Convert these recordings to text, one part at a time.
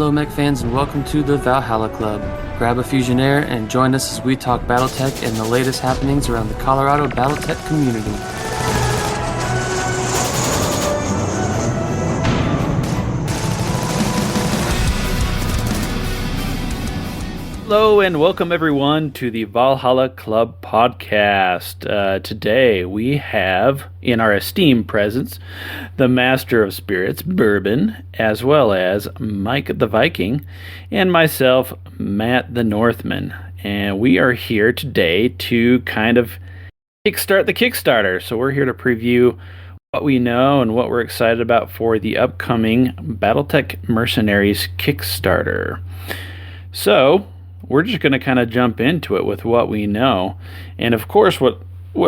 Hello, mech fans, and welcome to the Valhalla Club. Grab a Fusionaire and join us as we talk Battletech and the latest happenings around the Colorado Battletech community. Hello and welcome everyone to the Valhalla Club podcast. Today we have in our esteemed presence the Master of Spirits, BourBen, as well as Mike the Viking, and myself, Matt the Northman. And we are here today to kind of kickstart the Kickstarter. So we're here to preview what we know and what we're excited about for the upcoming Battletech Mercenaries Kickstarter. So we're just going to kind of jump into it with what we know. And of course, what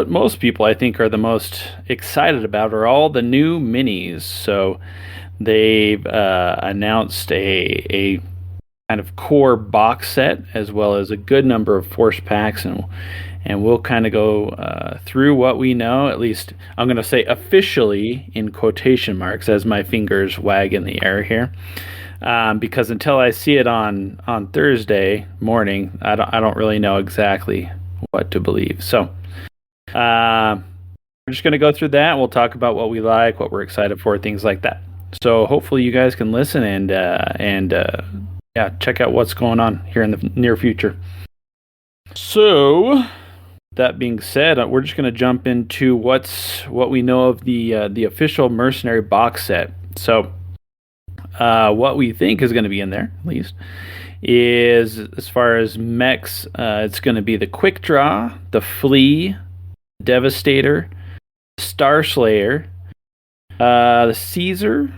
most people I think are the most excited about are all the new minis. So they've announced a kind of core box set as well as a good number of force packs, and we'll kind of go through what we know. At least I'm going to say officially in quotation marks as my fingers wag in the air here. Because until I see it on Thursday morning, I don't really know exactly what to believe. So we're just going to go through that. We'll talk about what we like, what we're excited for, things like that. So hopefully you guys can listen and check out what's going on here in the near future. So that being said, we're just going to jump into what we know of the official mercenary box set. So what we think is going to be in there, at least, is as far as mechs, it's going to be the Quick Draw, the Flea, Devastator, Star Slayer, the Caesar,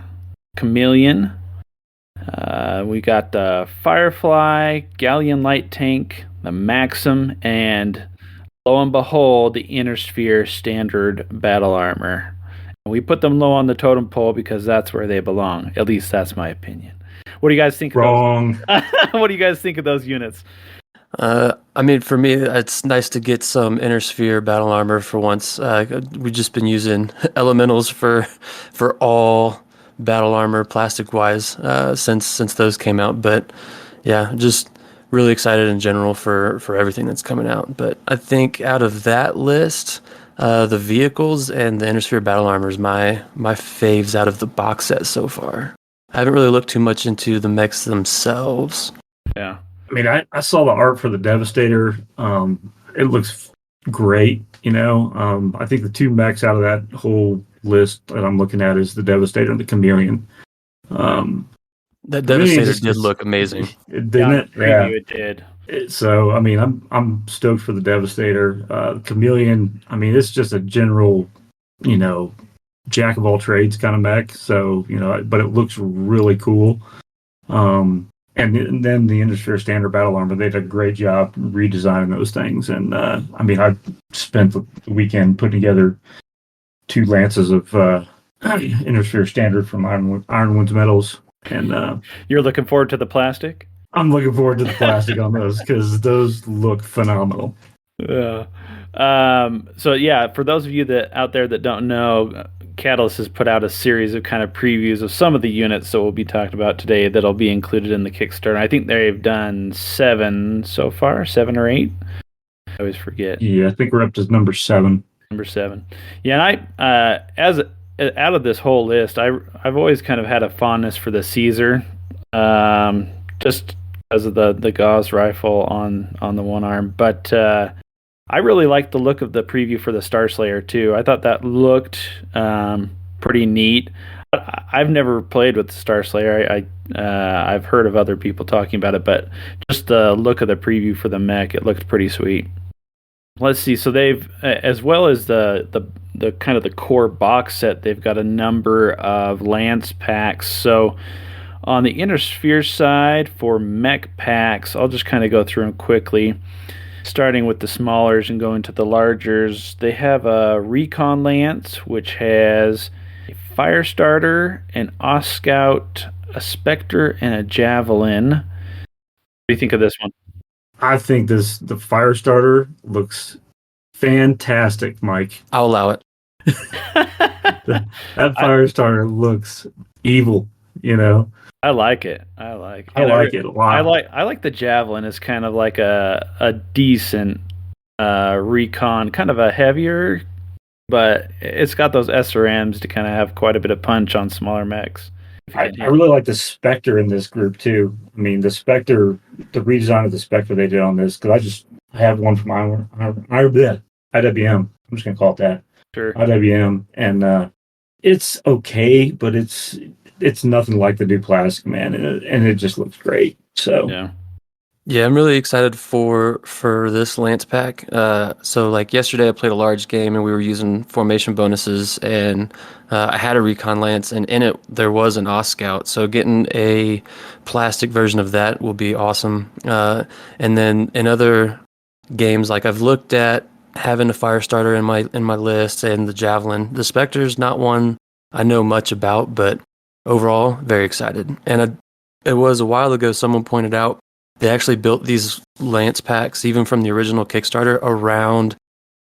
Chameleon. We got the Firefly, Galleon Light Tank, the Maxim, and lo and behold, the Inner Sphere Standard Battle Armor. We put them low on the totem pole because that's where they belong. At least that's my opinion. What do you guys think? Wrong. Of those? What do you guys think of those units? I mean, for me, it's nice to get some Inner Sphere battle armor for once. We've just been using elementals for all battle armor plastic-wise since those came out. But yeah, just really excited in general for everything that's coming out. But I think out of that list, the vehicles and the Inner Sphere battle armor is my faves out of the box set so far. I haven't really looked too much into the mechs themselves. Yeah. I mean, I saw the art for the Devastator. It looks great, I think the two mechs out of that whole list that I'm looking at is the Devastator and the Chameleon. That Devastator did look amazing. Didn't it? Yeah. It did. So, I mean, I'm stoked for the Devastator. Chameleon, I mean, it's just a general, jack of all trades kind of mech. So, but it looks really cool. And then the Inner Sphere Standard Battle Armor, they did a great job redesigning those things. And, I mean, I spent the weekend putting together 2 lances of Inner Sphere Standard from Ironwinds Metals. And you're looking forward to the plastic? I'm looking forward to the plastic on those because those look phenomenal. Yeah. So yeah, for those of you that out there that don't know, Catalyst has put out a series of kind of previews of some of the units that we'll be talking about today that'll be included in the Kickstarter. I think they've done 7 so far, 7 or 8. I always forget. Yeah, I think we're up to number 7. Number 7. Yeah, and I out of this whole list, I've always kind of had a fondness for the Caesar. Just because of the Gauss rifle on the one arm. But I really liked the look of the preview for the Star Slayer too. I thought that looked pretty neat. I've never played with the Star Slayer. I've heard of other people talking about it, but just the look of the preview for the mech, it looked pretty sweet. Let's see. So they've, as well as the kind of the core box set, they've got a number of lance packs. So on the Inner Sphere side for mech packs, I'll just kind of go through them quickly, starting with the smallers and going to the largers. They have a Recon Lance, which has a Firestarter, an Oscout, a Spectre, and a Javelin. What do you think of this one? I think the Firestarter looks fantastic, Mike. I'll allow it. That Firestarter looks evil. You know, I like it. I like, I and like it a lot. I like the javelin as kind of like a decent recon, kind of a heavier, but it's got those SRMs to kind of have quite a bit of punch on smaller mechs. If you can I hit. really like the Spectre in this group too. I mean, the Spectre, the redesign of the Spectre they did on this, because I have one from IWM. I'm just gonna call it that Sure. IWM, and it's okay, but it's nothing like the new plastic, man, and it just looks great. So Yeah. Yeah, I'm really excited for this Lance pack. So like yesterday, I played a large game and we were using formation bonuses, and I had a recon Lance, and in it there was an Oz Scout. So getting a plastic version of that will be awesome. And then in other games, like I've looked at having a Firestarter in my list and the Javelin. The Spectre's not one I know much about, but overall, very excited. And it was a while ago someone pointed out they actually built these Lance packs, even from the original Kickstarter, around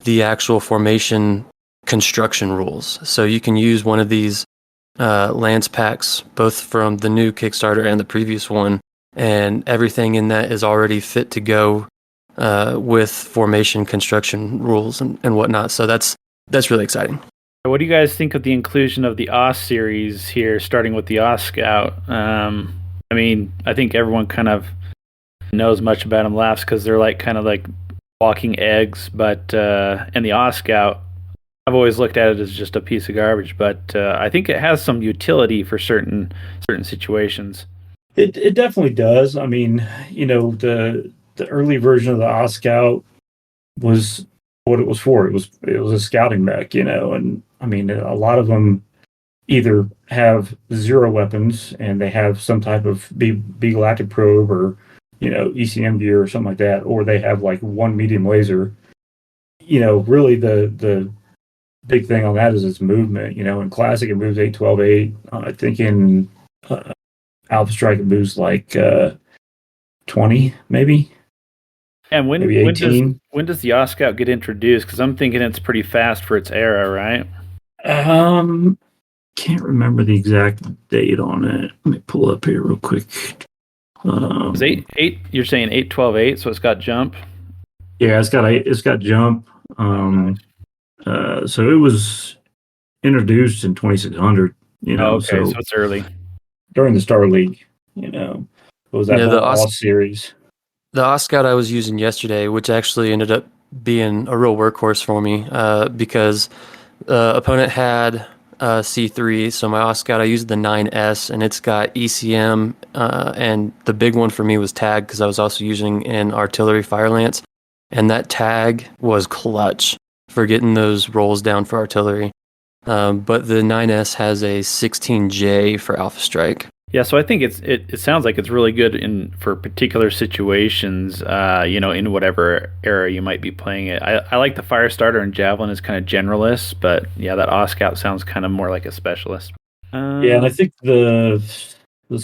the actual formation construction rules. So you can use one of these Lance packs, both from the new Kickstarter and the previous one, and everything in that is already fit to go with formation construction rules and whatnot. So that's really exciting. What do you guys think of the inclusion of the OS series here, starting with the OS Scout? I mean, I think everyone kind of knows much about them laughs because they're like kind of like walking eggs, but and the OS Scout, I've always looked at it as just a piece of garbage, but I think it has some utility for certain situations. it definitely does. I mean, you know, the early version of the Oz Scout was what it was for. It was a scouting mech, you know, and I mean, a lot of them either have zero weapons and they have some type of galactic probe or ECM gear or something like that, or they have like one medium laser. You know, really the big thing on that is its movement. You know, in classic it moves 8 12 8. I think in Alpha Strike it moves like 20 And maybe 18. when does the OS Scout get introduced? Because I'm thinking it's pretty fast for its era, right? Um, can't remember the exact date on it. Let me pull up here real quick. Is eight? You're saying 8 12 8, so it's got jump. Yeah, it's got jump. Nice. So it was introduced in 2600. You Oh, know, okay, so so it's early. during the Star League, it was that Yeah, whole Oz series. the Oz Scout I was using yesterday, which actually ended up being a real workhorse for me, because opponent had C3, so my Oz Scout I used the 9S, and it's got ECM, and the big one for me was tag because I was also using an artillery fire lance, and that tag was clutch for getting those rolls down for artillery. But the 9S has a 16J for Alpha Strike. Yeah, so I think it sounds like it's really good in for particular situations, in whatever era you might be playing it. I like the Firestarter and Javelin as kind of generalists, but yeah, that OS Scout sounds kind of more like a specialist. Yeah, and I think let's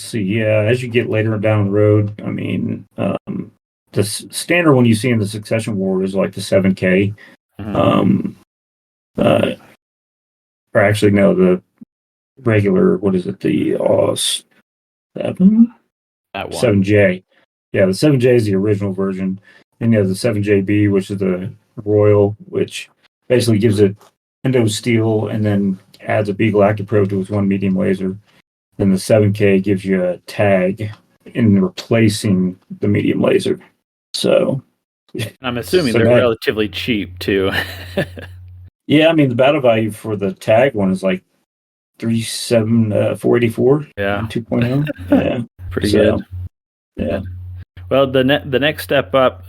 see, yeah, as you get later down the road, I mean, the standard one you see in the Succession War is like the 7K. Mhm. Uh, or actually, no, the regular, what is it, the 7? That one. 7J. Yeah, the 7J is the original version. Then you have the 7JB, which is the Royal, which basically gives it endo steel and then adds a Beagle active probe to its one medium laser. Then the 7K gives you a tag in replacing the medium laser. So, I'm assuming so they're that, relatively cheap too. yeah, I mean, the battle value for the tag one is like 484 Yeah, in 2.0. Yeah. pretty good. So, yeah. Well, the next step up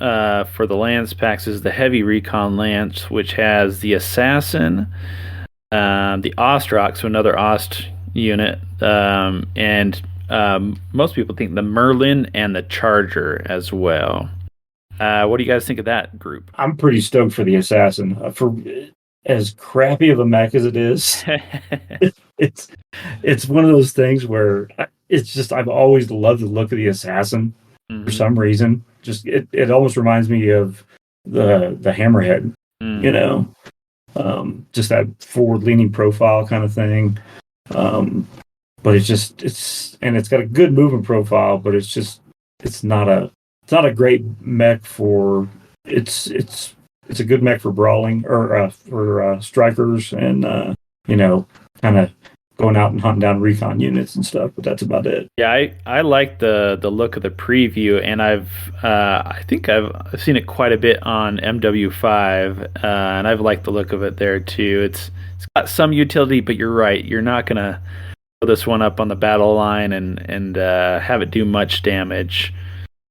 for the Lance packs is the Heavy Recon Lance, which has the Assassin, the Ostrock, so another Ost unit, and most people think the Merlin and the Charger as well. What do you guys think of that group? I'm pretty stoked for the Assassin. For as crappy of a mech as it is, it's it's one of those things where it's just I've always loved the look of the Assassin for some reason. Just it almost reminds me of the Hammerhead, you know, just that forward leaning profile kind of thing. but it's got a good movement profile, but it's not a great mech for it's a good mech for brawling or for strikers and kind of going out and hunting down recon units and stuff, but that's about it. Yeah, I like the look of the preview, and I think I've seen it quite a bit on MW5, and I've liked the look of it there too. It's got some utility, but you're right, you're not gonna throw this one up on the battle line and have it do much damage.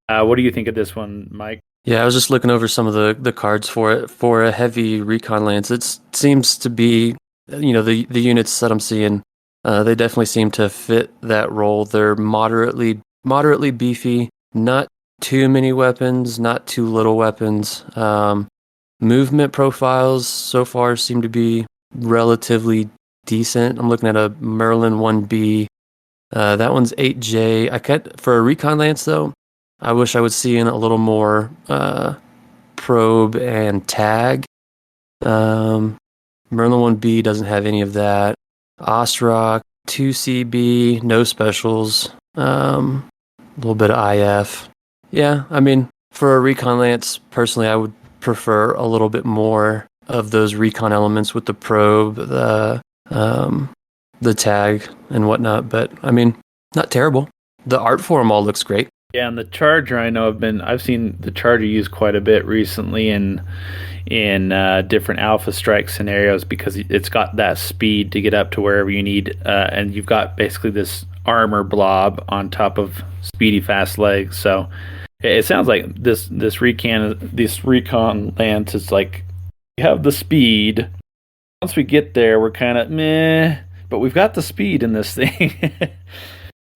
What do you think of this one, Mike? Yeah, I was just looking over some of the cards for it. For a heavy recon lance, it seems to be, the units that I'm seeing, they definitely seem to fit that role. They're moderately beefy, not too many weapons, not too little weapons. Movement profiles so far seem to be relatively decent. I'm looking at a Merlin 1B. That one's 8J. For a recon lance though, I wish I would see in a little more probe and tag. Merlin 1B doesn't have any of that. Ostrock, 2CB, no specials. A little bit of IF. Yeah, I mean, for a recon lance, personally, I would prefer a little bit more of those recon elements with the probe, the tag, and whatnot. But I mean, not terrible. The art for them all looks great. Yeah, and the Charger, I know I've seen the Charger used quite a bit recently in different Alpha Strike scenarios because it's got that speed to get up to wherever you need, and you've got basically this armor blob on top of speedy fast legs. So it sounds like this recon lance is like we have the speed. Once we get there, we're kind of meh, but we've got the speed in this thing.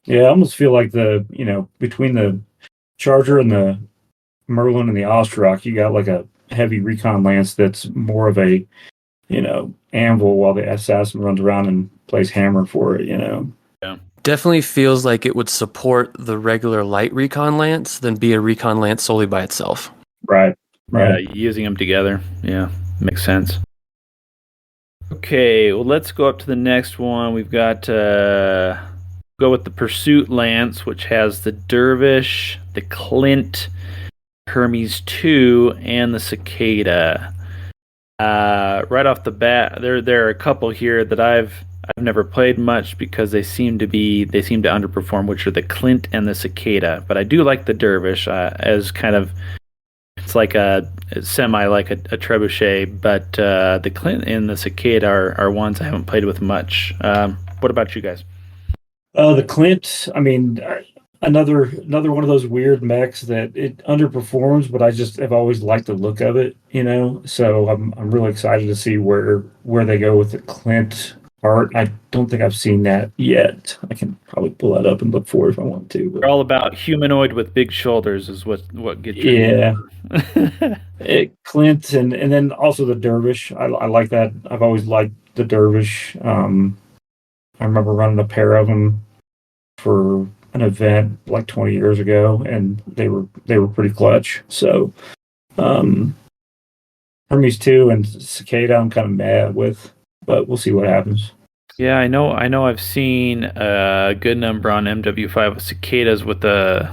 Yeah, I almost feel like between the Charger and the Merlin and the Ostrock, you got like a heavy recon lance that's more of a, anvil while the assassin runs around and plays hammer for it, Yeah. Definitely feels like it would support the regular light recon lance than be a recon lance solely by itself. Right. Yeah, using them together. Yeah, makes sense. Okay, well, let's go up to the next one. We've got go with the Pursuit Lance, which has the Dervish, the Clint, Hermes 2, and the Cicada. Right off the bat, there are a couple here that I've never played much because they seem to underperform, which are the Clint and the Cicada. But I do like the Dervish as kind of it's like a semi like a trebuchet, but the Clint and the Cicada are ones I haven't played with much. What about you guys? The Clint, I mean, another one of those weird mechs that it underperforms, but I just have always liked the look of it, So I'm really excited to see where they go with the Clint art. I don't think I've seen that yet. I can probably pull that up and look for it if I want to. They're all about humanoid with big shoulders is what gets you. Yeah. Clint and then also the Dervish. I like that. I've always liked the Dervish. I remember running a pair of them for an event like 20 years ago, and they were pretty clutch. So, Hermes 2 and Cicada, I'm kind of mad with, but we'll see what happens. Yeah, I know. I've seen a good number on MW5 with Cicadas with I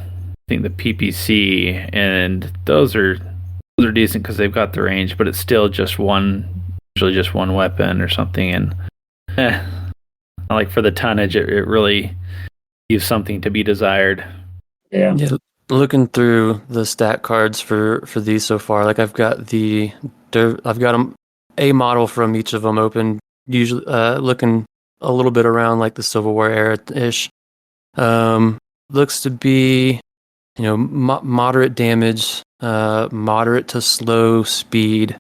think the PPC, and those are decent because they've got the range, but it's still usually just one weapon or something, and like for the tonnage, it really leaves something to be desired. Yeah. Looking through the stat cards for these so far, like I've got a model from each of them open. Usually, looking a little bit around like the Civil War era ish. Looks to be, moderate damage, moderate to slow speed.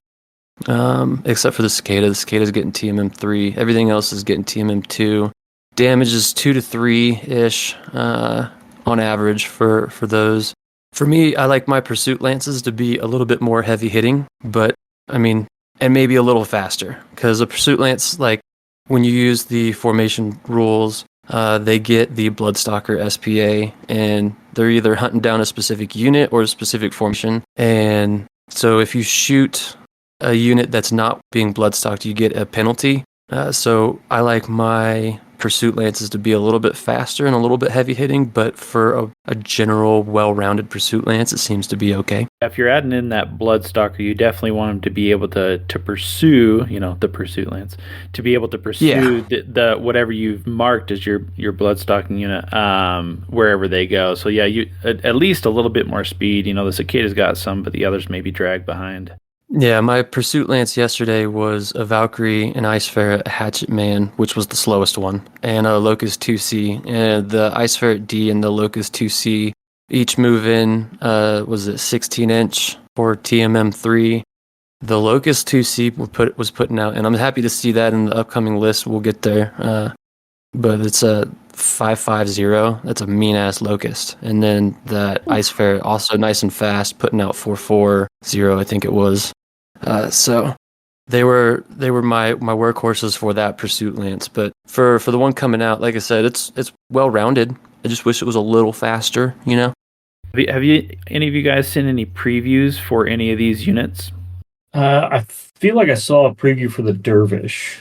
Except for the Cicada. The Cicada's getting TMM3. Everything else is getting TMM2. Damage is 2 to 3-ish on average for those. For me, I like my Pursuit Lances to be a little bit more heavy hitting, but and maybe a little faster. Because a Pursuit Lance, like when you use the formation rules, they get the Bloodstalker SPA, and they're either hunting down a specific unit or a specific formation. And so if you shoot a unit that's not being bloodstalked, you get a penalty. So I like my pursuit lances to be a little bit faster and a little bit heavy hitting, but for a general well-rounded pursuit lance, it seems to be okay. If you're adding in that Bloodstalker, you definitely want them to be able to pursue, the pursuit lance, to be able to pursue the whatever you've marked as your Bloodstalking unit, wherever they go. So yeah, you at least a little bit more speed. The Cicada's got some, but the others may be dragged behind. Yeah, my pursuit lance yesterday was a Valkyrie, an Ice Ferret, a Hatchet Man, which was the slowest one, and a Locust 2C. And the Ice Ferret D and the Locust 2C each move in, was it 16-inch for TMM3. The Locust 2C was putting out, and I'm happy to see that in the upcoming list. We'll get there. But it's a 550. That's a mean-ass Locust. And then that Ice Ferret, also nice and fast, putting out 440, I think it was. So they were my workhorses for that pursuit lance. But for the one coming out, like I said, it's well rounded. I just wish it was a little faster, Have you any of you guys seen any previews for any of these units? I feel like I saw a preview for the Dervish.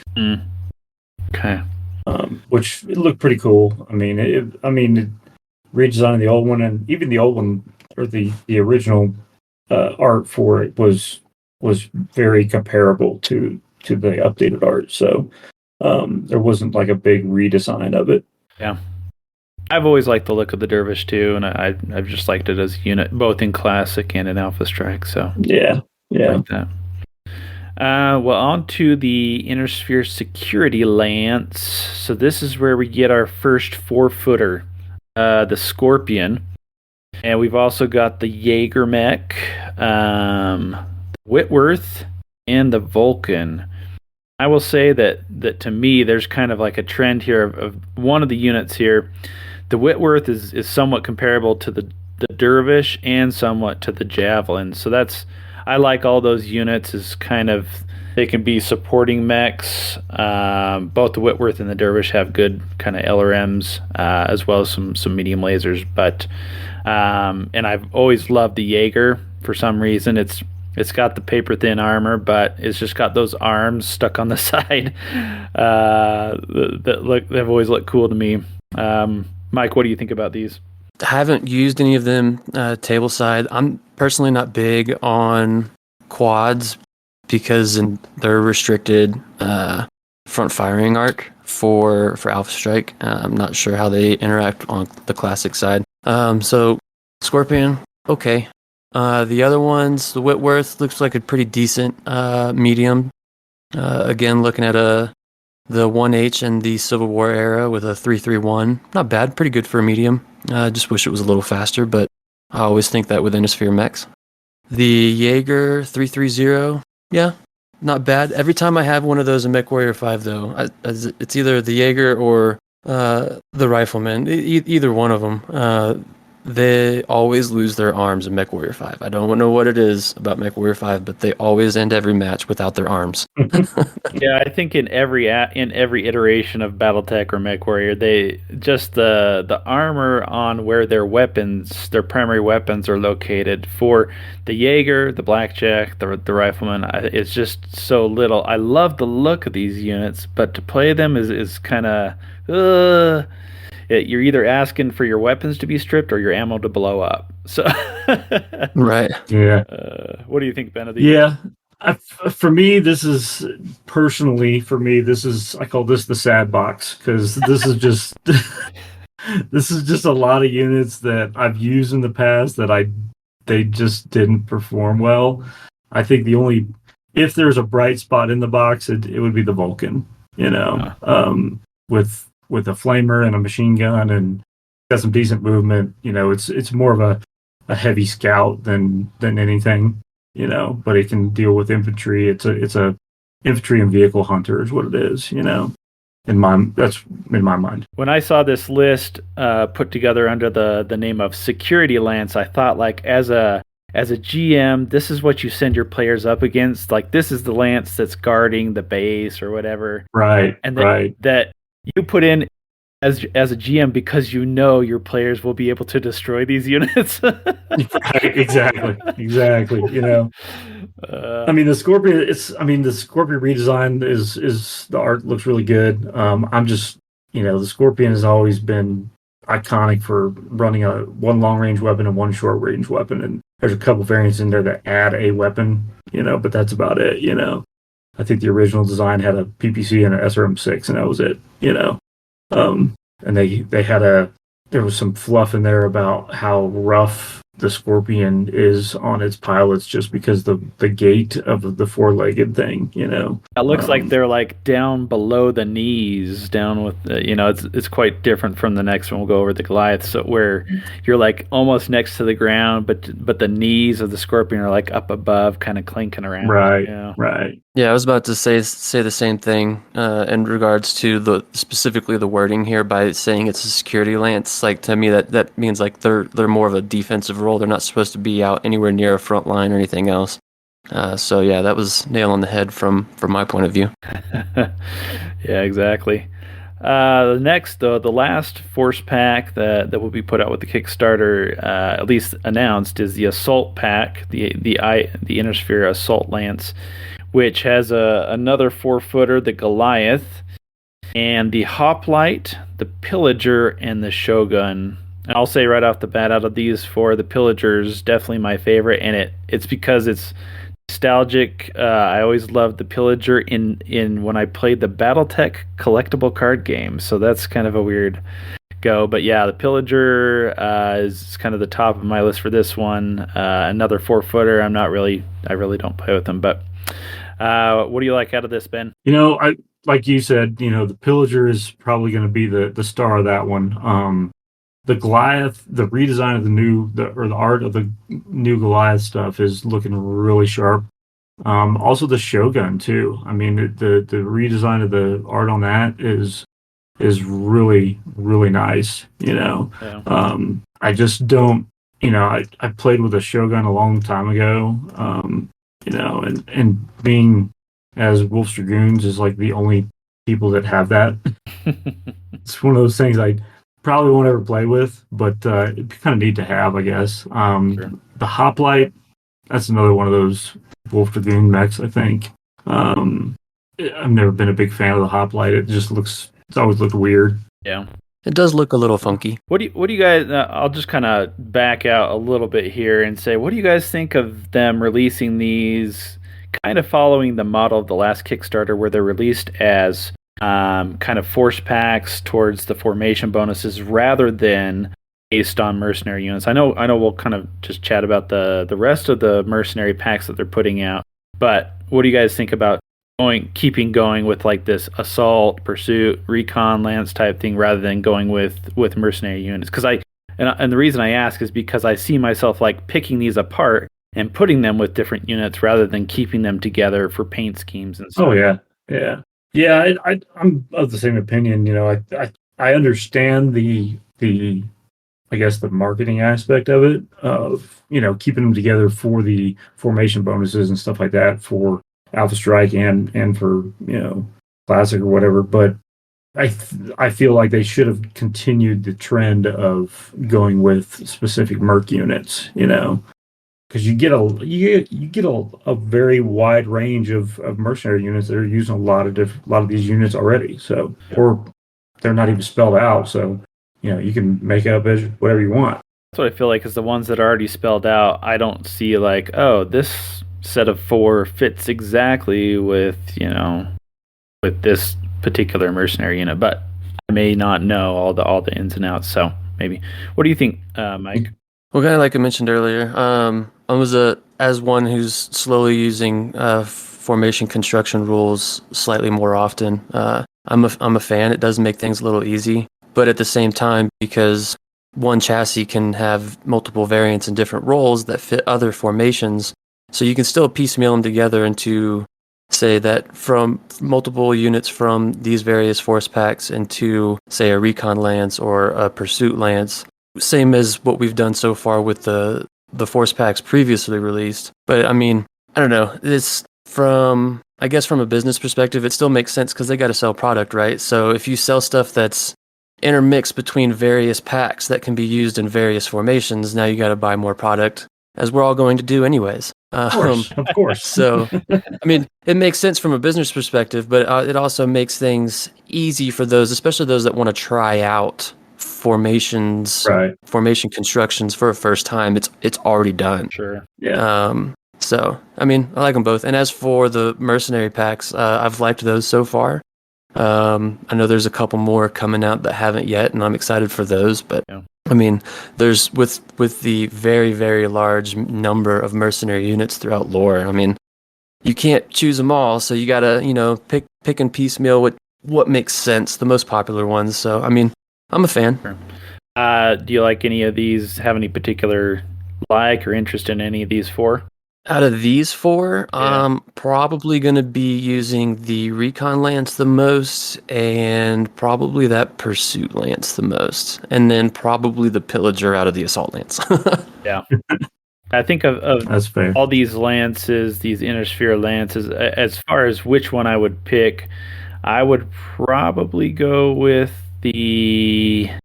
Okay. Which it looked pretty cool. I mean, redesigning the old one, and even the old one, or the original art for it was very comparable to the updated art. So there wasn't like a big redesign of it. Yeah. I've always liked the look of the Dervish too, and I've just liked it as a unit, both in Classic and in Alpha Strike. So yeah. Like that. Well, on to the Inner Sphere Security Lance. So this is where we get our first 4-footer, the Scorpion, and we've also got the Jaeger mech, Whitworth, and the Vulcan. I will say that to me, there's kind of like a trend here of one of the units here. The Whitworth is somewhat comparable to the Dervish and somewhat to the Javelin. So I like all those units as kind of, they can be supporting mechs. Both the Whitworth and the Dervish have good kind of LRMs, as well as some medium lasers. But and I've always loved the Jaeger for some reason. It's got the paper thin armor, but it's just got those arms stuck on the side that have always looked cool to me. Mike, what do you think about these? I haven't used any of them tableside. I'm personally not big on quads because they're restricted front firing arc for Alpha Strike. I'm not sure how they interact on the Classic side. So Scorpion, okay. The other ones, the Whitworth looks like a pretty decent medium. Again, looking at the 1H and the Civil War era with a 331. Not bad, pretty good for a medium. I just wish it was a little faster, but I always think that with Innisphere mechs. The Jaeger 330, yeah, not bad. Every time I have one of those in MechWarrior 5, though, it's either the Jaeger or the Rifleman. Either one of them. They always lose their arms in MechWarrior 5. I don't know what it is about MechWarrior 5, but they always end every match without their arms. Yeah, I think in every iteration of BattleTech or MechWarrior, they just the armor on where their primary weapons are located. For the Jaeger, the Blackjack, the Rifleman, it's just so little. I love the look of these units, but to play them is kind of you're either asking for your weapons to be stripped or your ammo to blow up. So, right? Yeah. What do you think, Ben? Of these? Yeah. For me, this is I call this the sad box, because this is just this is just a lot of units that I've used in the past that they just didn't perform well. I think if there's a bright spot in the box, it would be the Vulcan. With a flamer and a machine gun and got some decent movement. It's more of a heavy scout than anything. But it can deal with infantry. It's a infantry and vehicle hunter is what it is. That's in my mind. When I saw this list put together under the name of Security Lance, I thought, like, as a GM, this is what you send your players up against. Like, this is the lance that's guarding the base or whatever. Right. And right. that you put in as a GM because your players will be able to destroy these units. Right, exactly. The Scorpion. The Scorpion redesign is the art looks really good. I'm just the Scorpion has always been iconic for running a one long range weapon and one short range weapon. And there's a couple variants in there that add a weapon, but that's about it. I think the original design had a PPC and an SRM6, and that was it. And there was some fluff in there about how rough the Scorpion is on its pilots just because the gait of the four-legged thing. It looks like they're like down below the knees, down with it's quite different from the next one. We'll go over the Goliath, so where you're like almost next to the ground, but the knees of the Scorpion are like up above, kind of clinking around. Right, Yeah. right. Yeah, I was about to say the same thing in regards to specifically the wording here by saying it's a security lance. Like to me, that means like they're more of a defensive role. They're not supposed to be out anywhere near a front line or anything else. So yeah, that was nail on the head from my point of view. Yeah, exactly. Next, though, the last force pack that will be put out with the Kickstarter, at least announced, is the Assault Pack, the Innersphere Assault Lance, which has another 4-footer, the Goliath, and the Hoplite, the Pillager, and the Shogun. And I'll say right off the bat, out of these four, the Pillager is definitely my favorite, and it's because it's nostalgic. I always loved the Pillager in when I played the BattleTech collectible card game, so that's kind of a weird go. But yeah, the Pillager is kind of the top of my list for this one. Another 4-footer. I really don't play with them, but what do you like out of this, Ben? I like you said, the Pillager is probably going to be the star of that one. The Goliath, the redesign of the art of the new Goliath stuff is looking really sharp. Also the Shogun too. I mean, the redesign of the art on that is really, really nice. Yeah. I just don't, I played with a Shogun a long time ago. And being as Wolf's Dragoons is like the only people that have that. It's one of those things I probably won't ever play with, but it'd be kind of neat to have, I guess. Sure. The Hoplite, that's another one of those Wolf Dragoon mechs, I think. I've never been a big fan of the Hoplite. It's always looked weird. Yeah. It does look a little funky. What do you guys? I'll just kind of back out a little bit here and say, what do you guys think of them releasing these, kind of following the model of the last Kickstarter, where they're released as kind of force packs towards the formation bonuses rather than based on mercenary units? I know we'll kind of just chat about the rest of the mercenary packs that they're putting out, but what do you guys think about keeping going with like this assault, pursuit, recon, lance type thing rather than going with mercenary units? Because and the reason I ask is because I see myself like picking these apart and putting them with different units rather than keeping them together for paint schemes and stuff. Oh yeah. I'm of the same opinion. I understand the I guess the marketing aspect of it, of keeping them together for the formation bonuses and stuff like that for Alpha Strike and for Classic or whatever. But I feel like they should have continued the trend of going with specific merc units. Because you get a very wide range of mercenary units that are using a lot of these units already. So, or they're not even spelled out. So, you can make up as whatever you want. That's what I feel like is the ones that are already spelled out. I don't see like, oh, this set of 4 fits exactly with this particular mercenary unit, but I may not know all the ins and outs. So maybe. What do you think, Mike? Well, kind of like I mentioned earlier, I was as one who's slowly using formation construction rules slightly more often. I'm a fan. It does make things a little easy, but at the same time, because one chassis can have multiple variants and different roles that fit other formations, so you can still piecemeal them together into, say, that from multiple units from these various force packs into, say, a recon lance or a pursuit lance. Same as what we've done so far with the force packs previously released. But I mean, I don't know. It's from a business perspective, it still makes sense because they got to sell product, right? So if you sell stuff that's intermixed between various packs that can be used in various formations, now you got to buy more product, as we're all going to do anyways. Of course. So, I mean, it makes sense from a business perspective, but it also makes things easy for those, especially those that want to try out formations, Right. formation constructions for a first time. It's already done. Sure. Yeah. So, I mean, I like them both. And as for the mercenary packs, I've liked those so far. I know there's a couple more coming out that haven't yet, and I'm excited for those. But Yeah. I mean, there's with the very, very large number of mercenary units throughout lore. I mean, you can't choose them all, so you gotta, pick and piecemeal what makes sense, the most popular ones. So, I mean, I'm a fan. Sure. Do you like any of these? Have any particular like or interest in any of these four? Out of these four, Yeah. I'm probably going to be using the Recon Lance the most, and probably that Pursuit Lance the most, and then probably the Pillager out of the Assault Lance. Yeah. I think of That's fair. all these lances, these inner sphere lances, as far as which one I would pick, I would probably go with I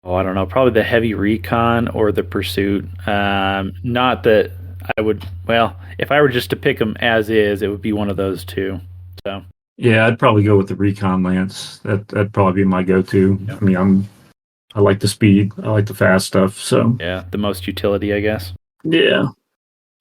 don't know, probably the heavy recon or the pursuit. Not that I would, well, if I were just to pick them as is, it would be one of those two. So, Yeah, I'd probably go with the Recon Lance. That'd probably be my go-to. Yeah. I mean, I like the speed. I like the fast stuff. So yeah, the most utility, I guess. yeah.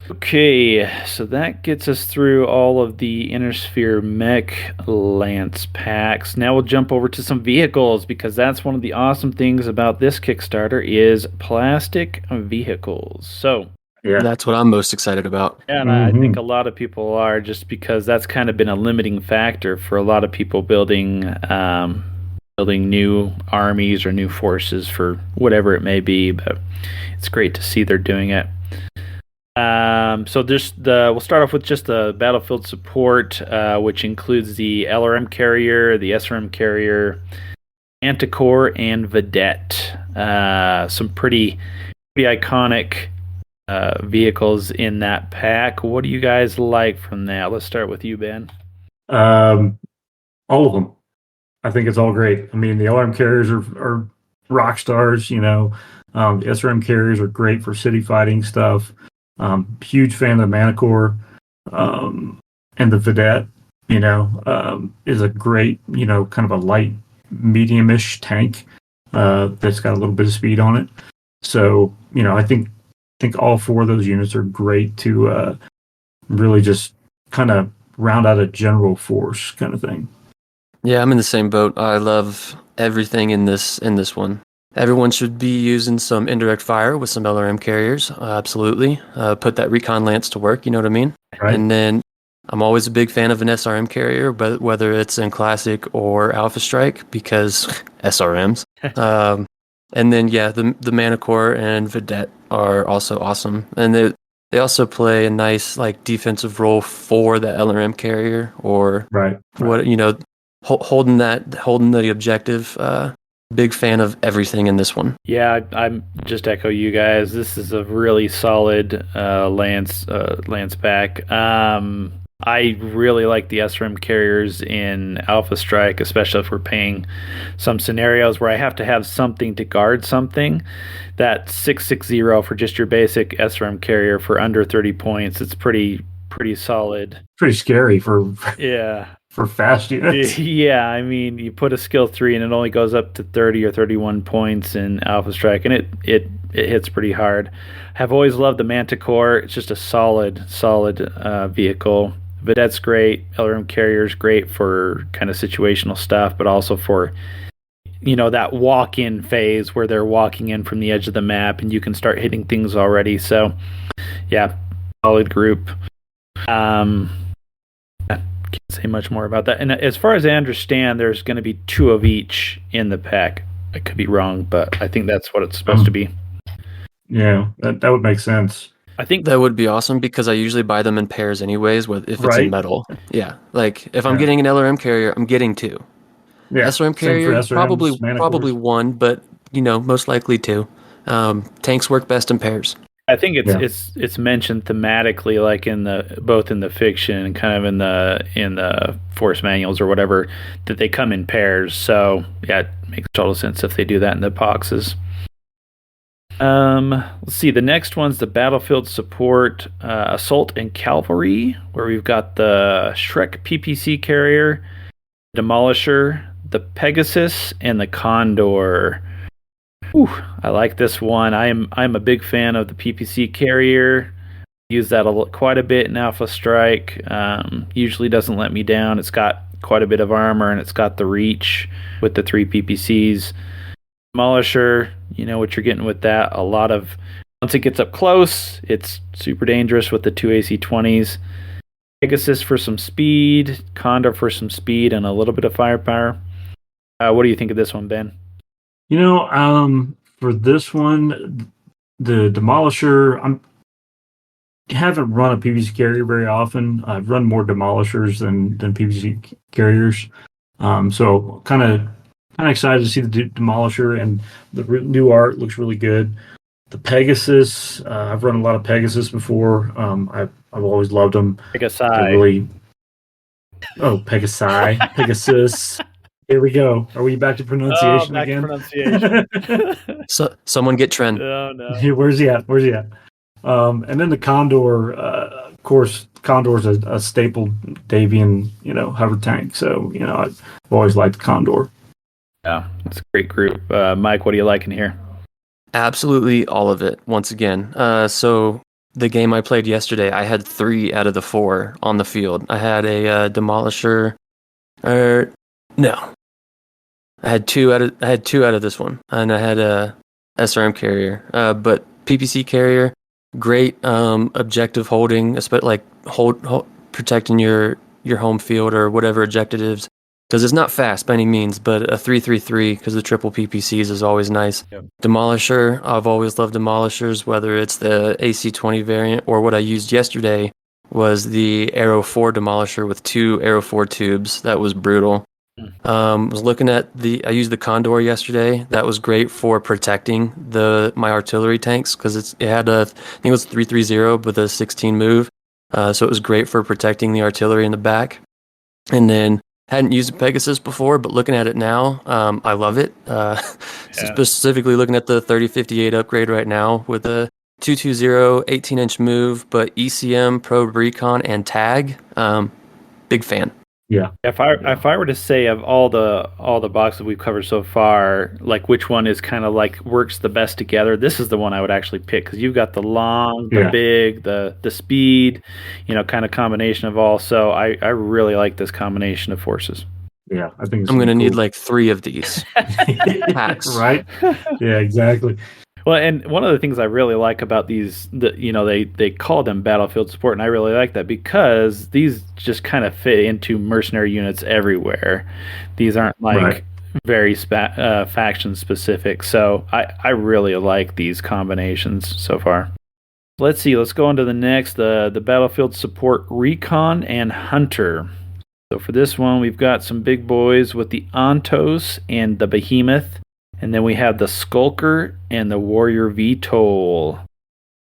Okay, so that gets us through all of the Inner Sphere Mech Lance packs. Now we'll jump over to some vehicles, because that's one of the awesome things about this Kickstarter is plastic vehicles. So, Yeah. That's what I'm most excited about. and I think a lot of people are, just because that's kind of been a limiting factor for a lot of people building new armies or new forces for whatever it may be. But it's great to see they're doing it. So we'll start off with just the battlefield support, which includes the LRM carrier, the SRM carrier, Manticore, and Vedette. Some pretty iconic vehicles in that pack. What do you guys like from that? Let's start with you, Ben. All of them. I think it's all great. I mean, the LRM carriers are rock stars. The SRM carriers are great for city fighting stuff. Huge fan of the Manticore, and the Vedette. Is a great, kind of a light, medium-ish tank that's got a little bit of speed on it. So, I think all four of those units are great to really just kind of round out a general force kind of thing. Yeah, I'm in the same boat. I love everything in this one. Everyone should be using some indirect fire with some LRM carriers. Absolutely. Put that Recon Lance to work, you know what I mean? Right. And then I'm always a big fan of an SRM carrier, but whether it's in Classic or Alpha Strike, because SRMs. And then, yeah, the Manticore and Vedette are also awesome. And they also play a nice defensive role for the LRM carrier, or Right. holding the objective. Big fan of everything in this one. Yeah, I'm just echo you guys. This is a really solid lance pack. I really like the SRM carriers in Alpha Strike, especially if we're paying some scenarios where I have to have something to guard something. That 660 for just your basic SRM carrier for under 30 points, it's pretty solid. Pretty scary for Yeah. for fast units. Yeah, I mean, you put a skill 3 and it only goes up to 30 or 31 points in Alpha Strike, and it hits pretty hard. Have always loved the Manticore. It's just a solid vehicle. Vedette's great. LRM Carrier's great for kind of situational stuff, but also for that walk-in phase where they're walking in from the edge of the map and you can start hitting things already. So, yeah, solid group. Can't say much more about that. And as far as I understand, there's going to be 2 of each in the pack. I could be wrong, but I think that's what it's supposed to be. Yeah, that would make sense. I think That would be awesome, because I usually buy them in pairs anyways, if it's Right. in metal. Yeah, if I'm Yeah. getting an LRM carrier, I'm getting 2. Yeah, SRM same for carrier, SRMs, Manticores. probably 1, but most likely 2. Tanks work best in pairs. I think it's mentioned thematically, like both in the fiction and kind of in the force manuals or whatever, that they come in pairs. So yeah, it makes total sense if they do that in the boxes. Let's see. The next one's the battlefield support assault and cavalry, where we've got the Shrek PPC carrier, Demolisher, the Pegasus, and the Condor. Whew, I like this one. I'm a big fan of the PPC carrier. Use that quite a bit in Alpha Strike. Usually doesn't let me down. It's got quite a bit of armor, and it's got the reach with the 3 PPCs. Demolisher, you know what you're getting with that. Once it gets up close, it's super dangerous with the 2 AC-20s. Pegasus for some speed, Condor for some speed, and a little bit of firepower. What do you think of this one, Ben? For this one, the Demolisher, I haven't run a PVC carrier very often. I've run more Demolishers than PVC carriers. So kind of excited to see the Demolisher, and the new art looks really good. The Pegasus, I've run a lot of Pegasus before. I've always loved them. Pegasi. Pegasus. Here we go. Are we back to pronunciation back again? To pronunciation. So someone get Trent. Oh no. Where's he at? And then the Condor, of course, Condor's a staple Davian, hover tank. So, I've always liked Condor. Yeah, it's a great group. Mike, what do you like in here? Absolutely all of it, once again. So the game I played yesterday, I had 3 out of the 4 on the field. I had a Demolisher. No. I had two out of this one, and I had a SRM carrier. But PPC carrier, great objective holding, especially like hold protecting your home field or whatever objectives. Because it's not fast by any means, but a 3-3-3 because the triple PPCs is always nice. Yep. Demolisher, I've always loved Demolishers, whether it's the AC-20 variant or what I used yesterday was the Aero 4 Demolisher with 2 Aero 4 tubes. That was brutal. Was looking at I used the Condor yesterday. That was great for protecting my artillery tanks because it had I think it was 330 with a 16 move. So it was great for protecting the artillery in the back. And then hadn't used a Pegasus before, but looking at it now, I love it. Specifically looking at the 3058 upgrade right now with a 220 18-inch move, but ECM, probe recon, and tag. Big fan. Yeah. If I were to say of all the boxes we've covered so far, like which one is kind of like works the best together, this is the one I would actually pick because you've got the long, the big, the speed, kind of combination of all. So I really like this combination of forces. Yeah, I think I'm going to need like 3 of these packs. Right? Yeah, exactly. Well, and one of the things I really like about these, they call them battlefield support, and I really like that because these just kind of fit into mercenary units everywhere. These aren't like very faction specific, so I really like these combinations so far. Let's see. Let's go on to the next, the battlefield support recon and hunter. So for this one, we've got some big boys with the Ontos and the Behemoth. And then we have the Skulker and the Warrior VTOL.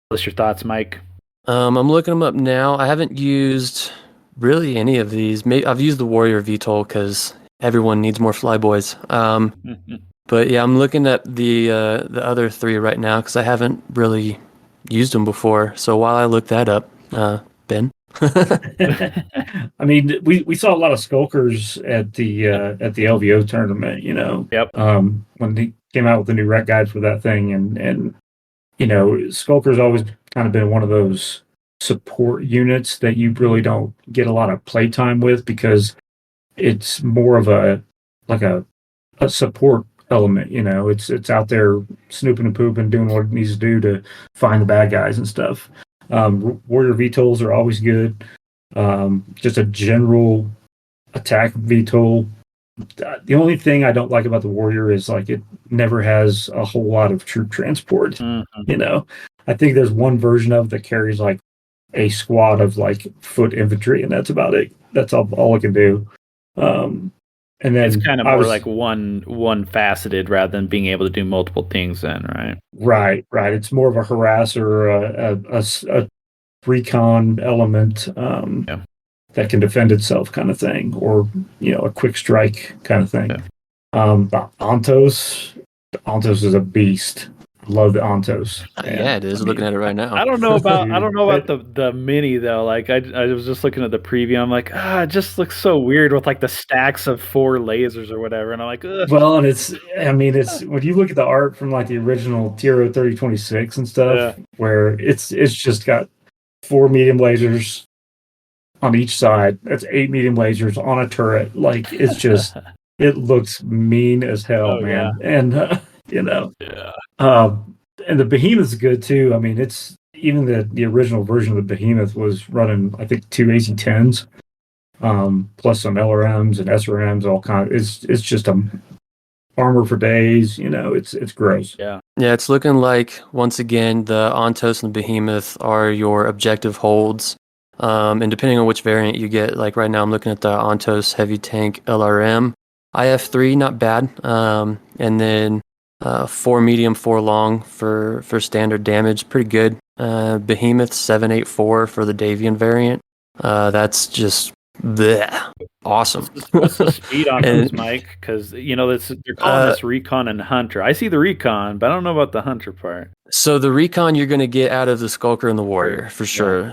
What's your thoughts, Mike? I'm looking them up now. I haven't used really any of these. I've used the Warrior VTOL because everyone needs more flyboys. But yeah, I'm looking at the other 3 right now because I haven't really used them before. So while I look that up, Ben. I mean, we saw a lot of Skulkers at the LVO tournament, Yep. When they came out with the new rec guide for that thing, and Skulker's always kind of been one of those support units that you really don't get a lot of playtime with because it's more of a support element, it's out there snooping and pooping, doing what it needs to do to find the bad guys and stuff. Warrior VTOLs are always good. Just a general attack VTOL. The only thing I don't like about the Warrior is like it never has a whole lot of troop transport. Mm-hmm. I think there's one version of it that carries like a squad of like foot infantry, and that's about it. That's all it can do. And then it's kind of more like one faceted rather than being able to do multiple things. Then, right? Right. It's more of a harasser, a recon element that can defend itself, kind of thing, or a quick strike kind of thing. Yeah. Ontos is a beast. love the Ontos. Yeah, And it is. I Looking mean, at it right now. I don't know about dude, the mini though. Like I was just looking at the preview. I'm like, it just looks so weird with like the stacks of 4 lasers or whatever. And I'm like, ugh. well, and it's when you look at the art from like the original Tiro 3026 and Yeah. stuff, where it's just got 4 medium lasers on each side. That's 8 medium lasers on a turret. Like it's just, it looks mean as hell, Oh yeah. man. And you know, Yeah. and the Behemoth's good too. I mean, it's even the original version of the Behemoth was running, I think, 2 AC-10s, plus some LRMs and SRMs, all kind. It's just a armor for days. You know, it's gross. Yeah. Yeah, it's looking like, once again, the Ontos and the Behemoth are your objective holds. And depending on which variant you get, like right now I'm looking at the Ontos Heavy Tank LRM. IF3, not bad. And then 4 medium, 4 long for standard damage, pretty good. Behemoth 784 for the Davian variant. That's just bleh, awesome. What's the speed on And those, Mike? Because they're calling this recon and hunter. I see the recon, but I don't know about the hunter part. so the recon you're going to get out of the Skulker and the Warrior for sure.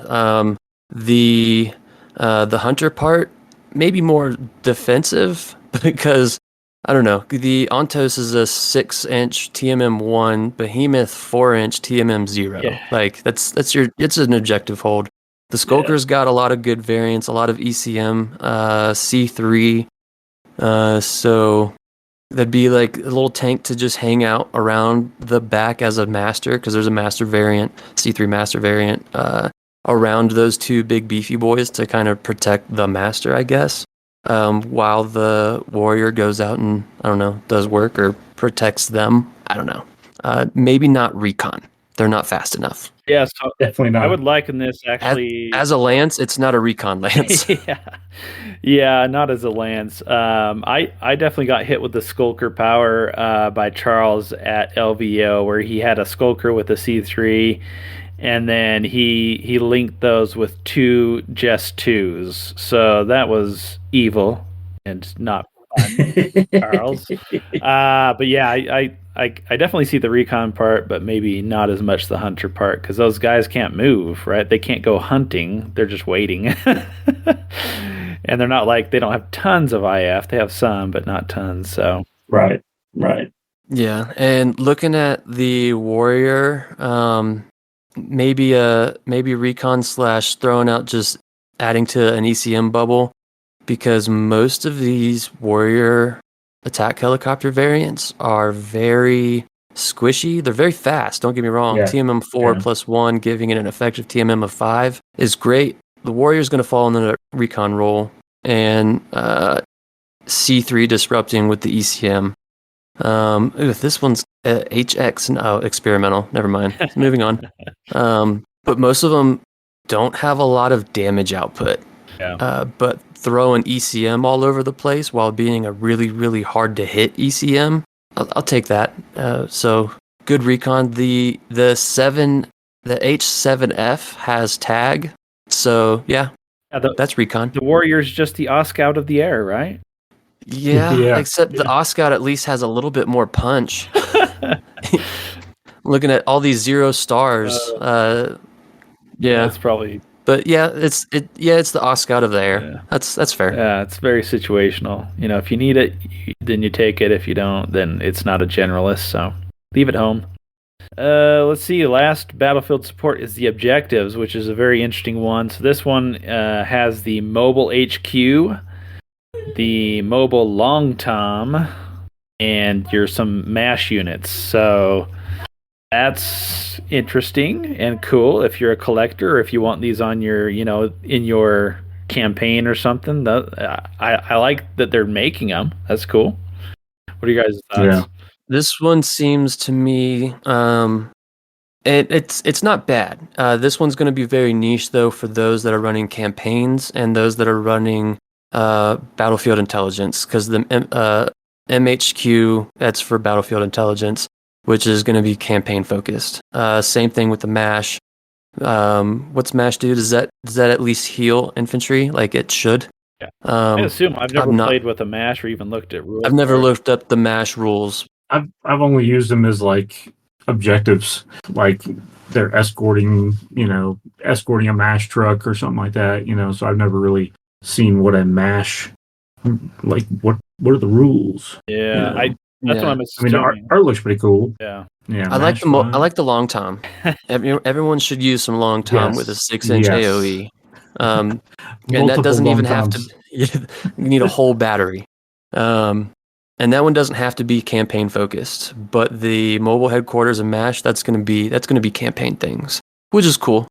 The hunter part maybe more defensive because I don't know. The Ontos is a 6-inch TMM1, Behemoth 4-inch TMM0. Yeah. Like it's an objective hold. The Skulker's got a lot of good variants, a lot of ECM, C3. So that'd be like a little tank to just hang out around the back as a master, because there's a master variant, C3 master variant, around those 2 big beefy boys to kind of protect the master, I guess, while the warrior goes out and, I don't know, does work or protects them. I don't know. Maybe not recon. They're not fast enough. Yeah, so Definitely not. I would liken this actually As a lance, it's not a recon lance. yeah, not as a lance. I definitely got hit with the Skulker power by Charles at LVO, where he had a Skulker with a C3, and then he linked those with 2 Just 2s. So that was evil and not fun, Charles. But yeah, I definitely see the recon part, but maybe not as much the hunter part, because those guys can't move, right? They can't go hunting. They're just waiting. And they're not like, they don't have tons of IF. They have some, but not tons. So Right. Yeah, and looking at the warrior, maybe recon / throwing out, just adding to an ECM bubble, because most of these warrior attack helicopter variants are very squishy. They're very fast, don't get me wrong. Yeah. TMM4 plus 1, giving it an effective TMM of 5 is great. The warrior's going to fall into the recon role, and C3 disrupting with the ECM. This one's HX, no, experimental. Never mind. Moving on. But most of them don't have a lot of damage output. yeah, But throw an ECM all over the place while being a really, really hard to hit ECM, I'll take that. So good recon. The H7F has tag. So yeah, that's recon. the warrior's just the Oscout of the air, right? Yeah, except the Oscout at least has a little bit more punch. Looking at all these 0 stars, yeah, That's probably, but yeah, it's the Oscout of the air. Yeah. That's fair. yeah, it's very situational. If you need it, then you take it. If you don't, then it's not a generalist. So leave it home. Let's see. Last battlefield support is the objectives, which is a very interesting one. So this one has the mobile HQ, the mobile long tom, and some MASH units. So that's interesting and cool if you're a collector, or if you want these on your, in your campaign or something. I like that they're making them. That's cool. What are you guys' thoughts? Yeah. This one seems to me, it's not bad. This one's going to be very niche though for those that are running campaigns and those that are running battlefield intelligence, because the MHQ, that's for battlefield intelligence, which is going to be campaign focused. Same thing with the MASH. What's MASH do? Does that at least heal infantry like it should? Yeah. I assume I've never played with a MASH or even looked at rules. I've never looked up the MASH rules. I've only used them as like objectives, like they're escorting a mash truck or something like that. So I've never really seen what a mash, like what are the rules. Yeah, that's what Yeah. I'm I mean, the assuming. art looks pretty cool. Yeah. Yeah, I like mash 5. I like the long tom. Everyone should use some long tom with a Yes, 6-inch yes. AOE. And that Multiple doesn't long even have to. toms. You need a whole battery. And that one doesn't have to be campaign focused. But the mobile headquarters and MASH, that's gonna be campaign things, which is cool.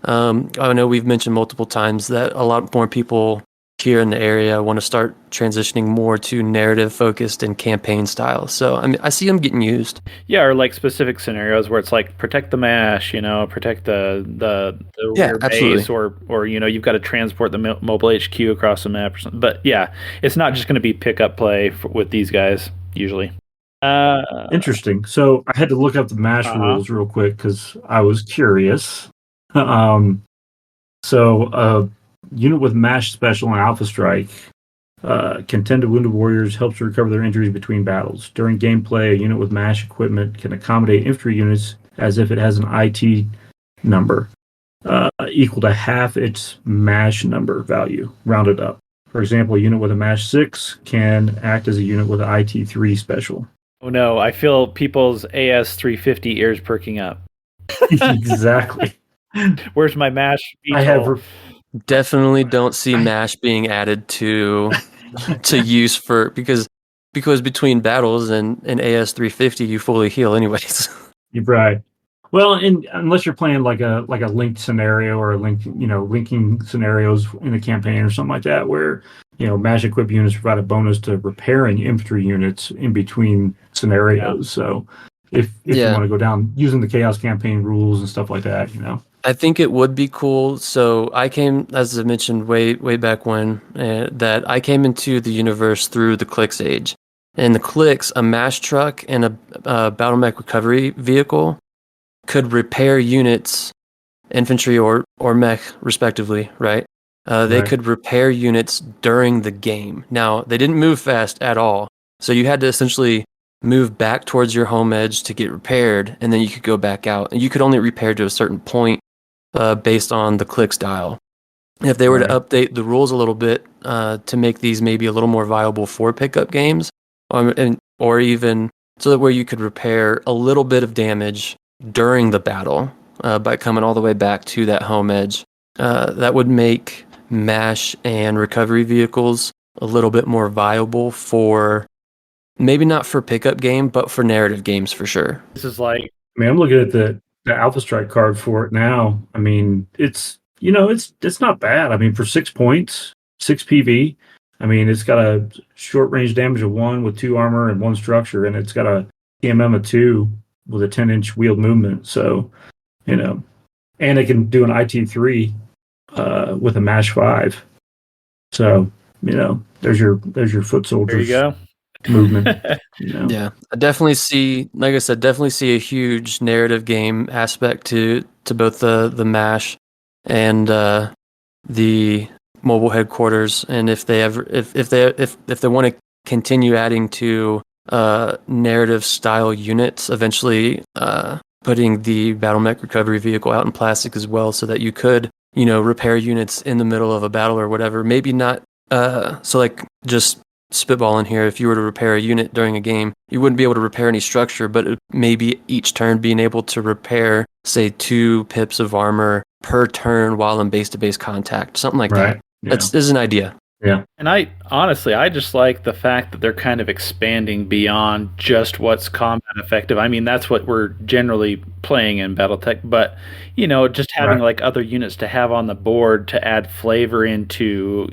I know we've mentioned multiple times that a lot more people here in the area want to start transitioning more to narrative focused and campaign style. So I mean, I see them getting used. Yeah, or like specific scenarios where it's like protect the mash, protect the Yeah, rear absolutely. base, or you've got to transport the mobile HQ across the map or something. But yeah, it's not just going to be pick up play with these guys usually. Interesting. So I had to look up the mash rules real quick because I was curious. So unit with mash special and alpha strike can tend to wounded warriors, helps to recover their injuries between battles. During gameplay, a unit with mash equipment can accommodate infantry units as if it has an IT number equal to half its mash number value, rounded up. For example, a unit with a mash 6 can act as a unit with an IT 3 special. Oh no, I feel people's AS 350 ears perking up. Exactly. Where's my mash? I have Definitely don't see MASH being added to use for because between battles and AS 350 you fully heal anyways. You're right. Well, unless you're playing like a linked scenario or a linking scenarios in a campaign or something like that, where mash equipped units provide a bonus to repairing infantry units in between scenarios. Yeah. So if you want to go down using the chaos campaign rules and stuff like that, I think it would be cool. So I came, as I mentioned, way back when, that I came into the universe through the Clicks age. And the Clicks, a mash truck and a battle mech recovery vehicle could repair units, infantry or mech, respectively, right? They could repair units during the game. Now, they didn't move fast at all. So you had to essentially move back towards your home edge to get repaired, and then you could go back out. And you could only repair to a certain point based on the Clicks dial. If they were to update the rules a little bit to make these maybe a little more viable for pickup games, or even so that where you could repair a little bit of damage during the battle by coming all the way back to that home edge, that would make MASH and recovery vehicles a little bit more viable for maybe not for pickup game, but for narrative games for sure. This is like, I mean, I'm looking at the Alpha Strike card for it now. I mean, it's not bad. I mean, for 6 points, 6 PV. I mean, it's got a short range damage of 1 with 2 armor and 1 structure, and it's got a TMM of 2 with a 10-inch wheeled movement. So, and it can do an IT3 with a MASH 5. So, there's your foot soldiers. There you go. Movement. Yeah, I definitely see, like I said, a huge narrative game aspect to both the MASH and the mobile headquarters. And if they want to continue adding to narrative style units, eventually putting the battle mech recovery vehicle out in plastic as well, so that you could repair units in the middle of a battle or whatever. Maybe not. So like just spitballing here, if you were to repair a unit during a game, you wouldn't be able to repair any structure, but maybe each turn being able to repair, say, 2 pips of armor per turn while in base-to-base contact, something like that. Yeah. That's an idea. Yeah. And I just like the fact that they're kind of expanding beyond just what's combat effective. I mean, that's what we're generally playing in BattleTech, but just having like other units to have on the board to add flavor into,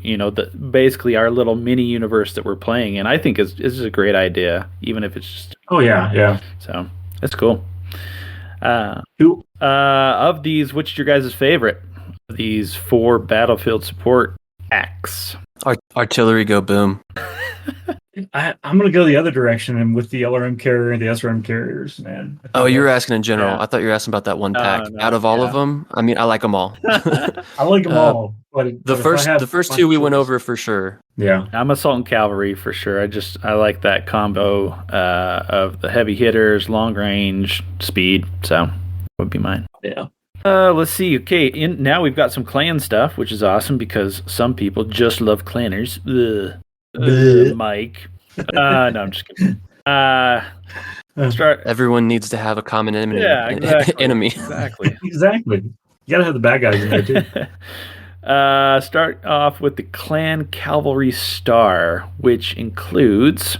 basically our little mini universe that we're playing in, I think is a great idea, even if it's just. Oh yeah. So that's cool. Of these, which is your guys' favorite of these 4 battlefield support acts? Artillery go boom. I'm going to go the other direction and with the LRM carrier and the SRM carriers, man. I Oh, think you were that's asking in general. Yeah. I thought you were asking about that one pack. No, Out of all of yeah. them, I mean, I like them all. I like them uh, all, but the if I first had the first my two we went choice, over for sure. yeah, I'm assault and cavalry for sure. I like that combo of the heavy hitters, long range, speed. So that would be mine. yeah. Let's see. Okay, now we've got some clan stuff, which is awesome because some people just love clanners. Ugh. Bleh. Mike. No, I'm just kidding. Start. Everyone needs to have a common enemy. Yeah, exactly. enemy. Exactly. Exactly. You got to have the bad guys in there too. Start off with the Clan Cavalry Star, which includes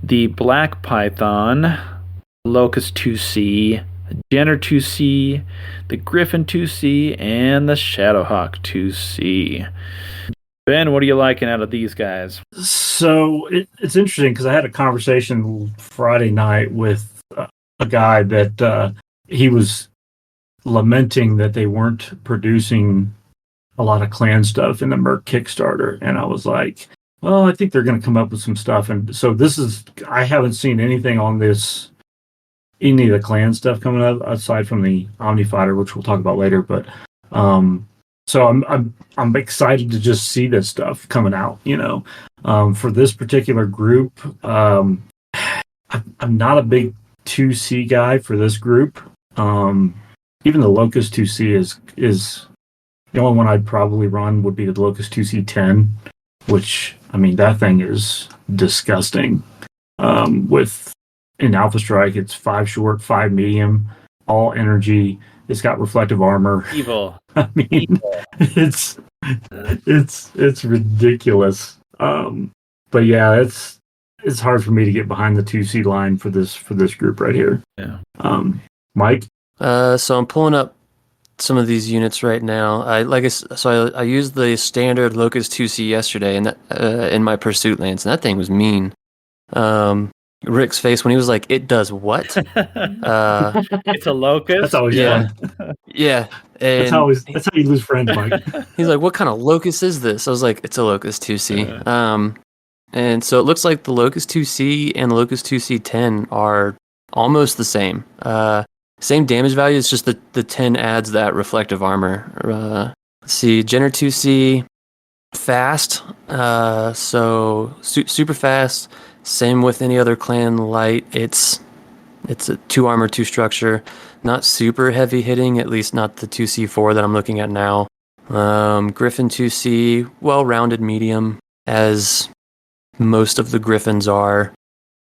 the Black Python, Locust 2C, the Jenner 2C, the Griffin 2C, and the Shadowhawk 2C. Ben, what are you liking out of these guys? So it's interesting because I had a conversation Friday night with a guy that he was lamenting that they weren't producing a lot of clan stuff in the Merc Kickstarter, and I was like, well, I think they're going to come up with some stuff. And so I haven't seen anything on this, any of the clan stuff coming up aside from the Omni Fighter, which we'll talk about later. But so I'm excited to just see this stuff coming out. For this particular group, I'm not a big 2C guy for this group. Even the Locust 2C is the only one I'd probably run would be the Locust 2C10, which, I mean, that thing is disgusting. With in Alpha Strike, it's 5 short, 5 medium, all energy. It's got reflective armor. Evil. I mean, it's ridiculous. But yeah, it's hard for me to get behind the 2C line for this group right here. Yeah. Mike? So I'm pulling up some of these units right now. I used the standard Locust 2C yesterday and in my pursuit lance, and that thing was mean. Rick's face when he was like, "It does what?" It's a locust. That's always fun. Yeah. And that's how you lose friends, Mike. he's like, "What kind of locust is this?" I was like, "It's a Locust 2C." And so it looks like the Locust 2C and the Locust 2C10 are almost the same. Same damage value. It's just the 10 adds that reflective armor. Let's see, Jenner 2C, fast. So super fast. Same with any other clan light. It's a 2 armor, 2 structure. Not super heavy hitting, at least not the 2C4 that I'm looking at now. Griffin 2C, well-rounded medium, as most of the Griffins are.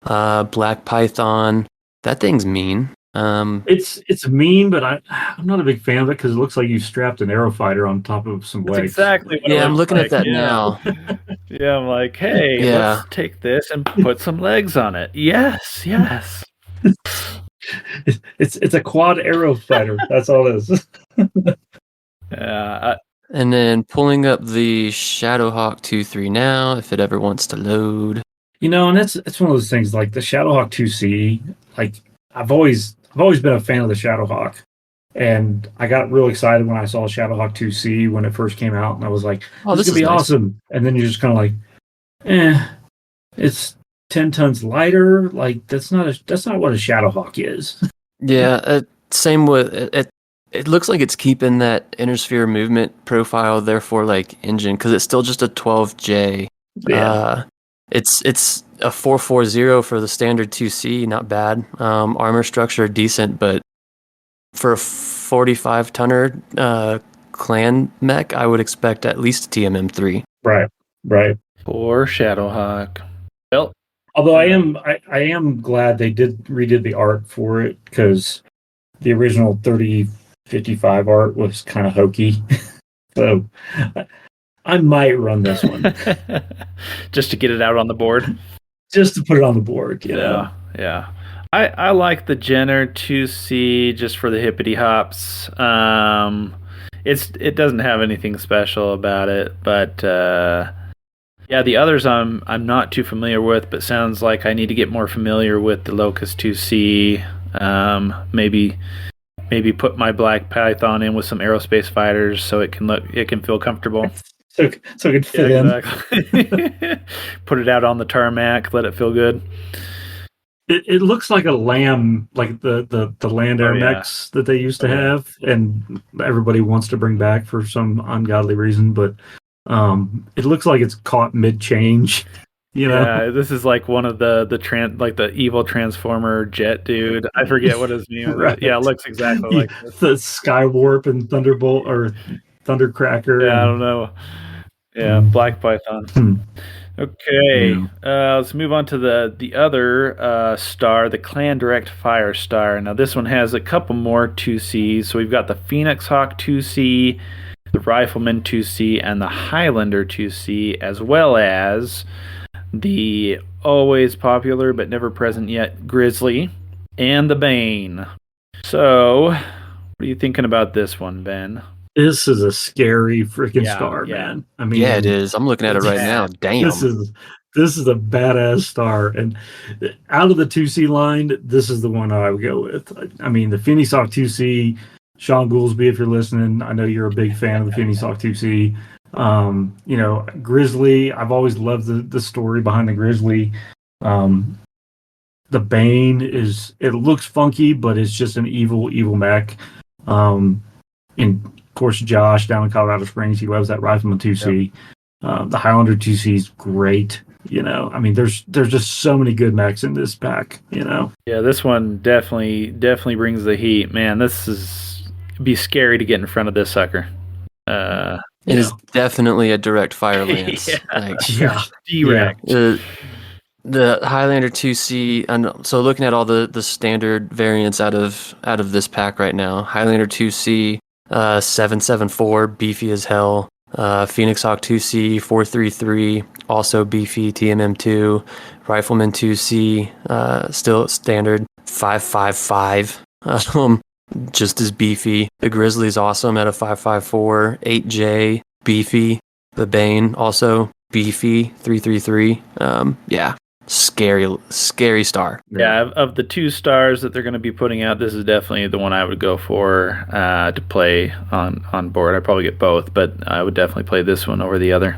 Black Python, that thing's mean. It's mean, but I'm not a big fan of it because it looks like you strapped an arrow fighter on top of some That's legs. exactly what Yeah, I'm looks looking like. at that Yeah. now. Yeah, I'm like, hey, Yeah. let's take this and put some legs on it. Yes. It's a quad arrow fighter. That's all it is. Yeah. And then pulling up the Shadowhawk 2.3 now, if it ever wants to load. And it's one of those things like the Shadowhawk 2C. Like I've always been a fan of the Shadowhawk, and I got real excited when I saw Shadowhawk 2C when it first came out, and I was like, Oh, this this could be is nice. awesome. And then you're just kind of like, it's 10 tons lighter. Like that's not what a Shadowhawk is. Yeah, same with it. It looks like it's keeping that inner sphere movement profile, therefore like engine, because it's still just a 12J. Yeah. It's a 440 for the standard 2C, not bad. Armor structure decent, but for a 45 tonner clan mech, I would expect at least a TMM3. Right. For Shadowhawk. Well, Although I am glad they redid the art for it because the original 3055 art was kind of hokey. So I might run this one just to get it out on the board. just to put it on the board. Yeah. I like the Jenner 2C just for the hippity hops. It doesn't have anything special about it, but yeah, the others I'm not too familiar with, but sounds like I need to get more familiar with the Locust 2C. Maybe put my Black Python in with some aerospace fighters so it can feel comfortable. so it could fit in. Exactly. Put it out on the tarmac, let it feel good. It looks like a Lamb, like the Land Air Oh yeah. mechs that they used to Oh, yeah. have, and everybody wants to bring back for some ungodly reason. But it looks like it's caught mid change. You know, Yeah, this is like one of the evil transformer jet dude. I forget what his name is. right? Yeah, it looks exactly like this. The Skywarp and Thunderbolt or Thundercracker Yeah, I and don't know. Yeah, mm, Black Python. hmm, Okay, yeah. let's move on to the other star, the Clan Direct Fire Star. Now this one has a couple more 2Cs. So we've got the Phoenix Hawk 2C, the Rifleman 2C, and the Highlander 2C, as well as the always popular but never present yet Grizzly and the Bane. So, what are you thinking about this one, Ben? This is a scary freaking Yeah, star, yeah. man. I Yeah, it mean, is. I'm looking at it It's right now. bad. this Damn. is this is a badass star, and out of the 2C line, this is the one I would go with. I mean, the Phoenix Hawk 2C, Sean Goolsby, if you're listening, I know you're a big fan of the Phoenix Hawk 2C. Grizzly, I've always loved the story behind the Grizzly. The Bane it looks funky, but it's just an evil mech. And of course, Josh down in Colorado Springs, he loves that Rifleman 2C. Yep. The Highlander 2C is great. I mean, there's just so many good mechs in this pack. Yeah, this one definitely brings the heat, man. Be scary to get in front of this sucker. It is definitely a direct fire lance. Yeah. Direct. The Highlander 2C, and so looking at all the standard variants out of this pack right now, Highlander 2C, 774, beefy as hell. Phoenix Hawk 2C, 433, also beefy, TMM2. Rifleman 2C, still standard, 555, just as beefy. The Grizzly's awesome at a 554. 8J, beefy. The Bane, also beefy, 333. Yeah. Scary star. Yeah, of the 2 stars that they're going to be putting out, this is definitely the one I would go for to play on board. I'd probably get both, but I would definitely play this one over the other.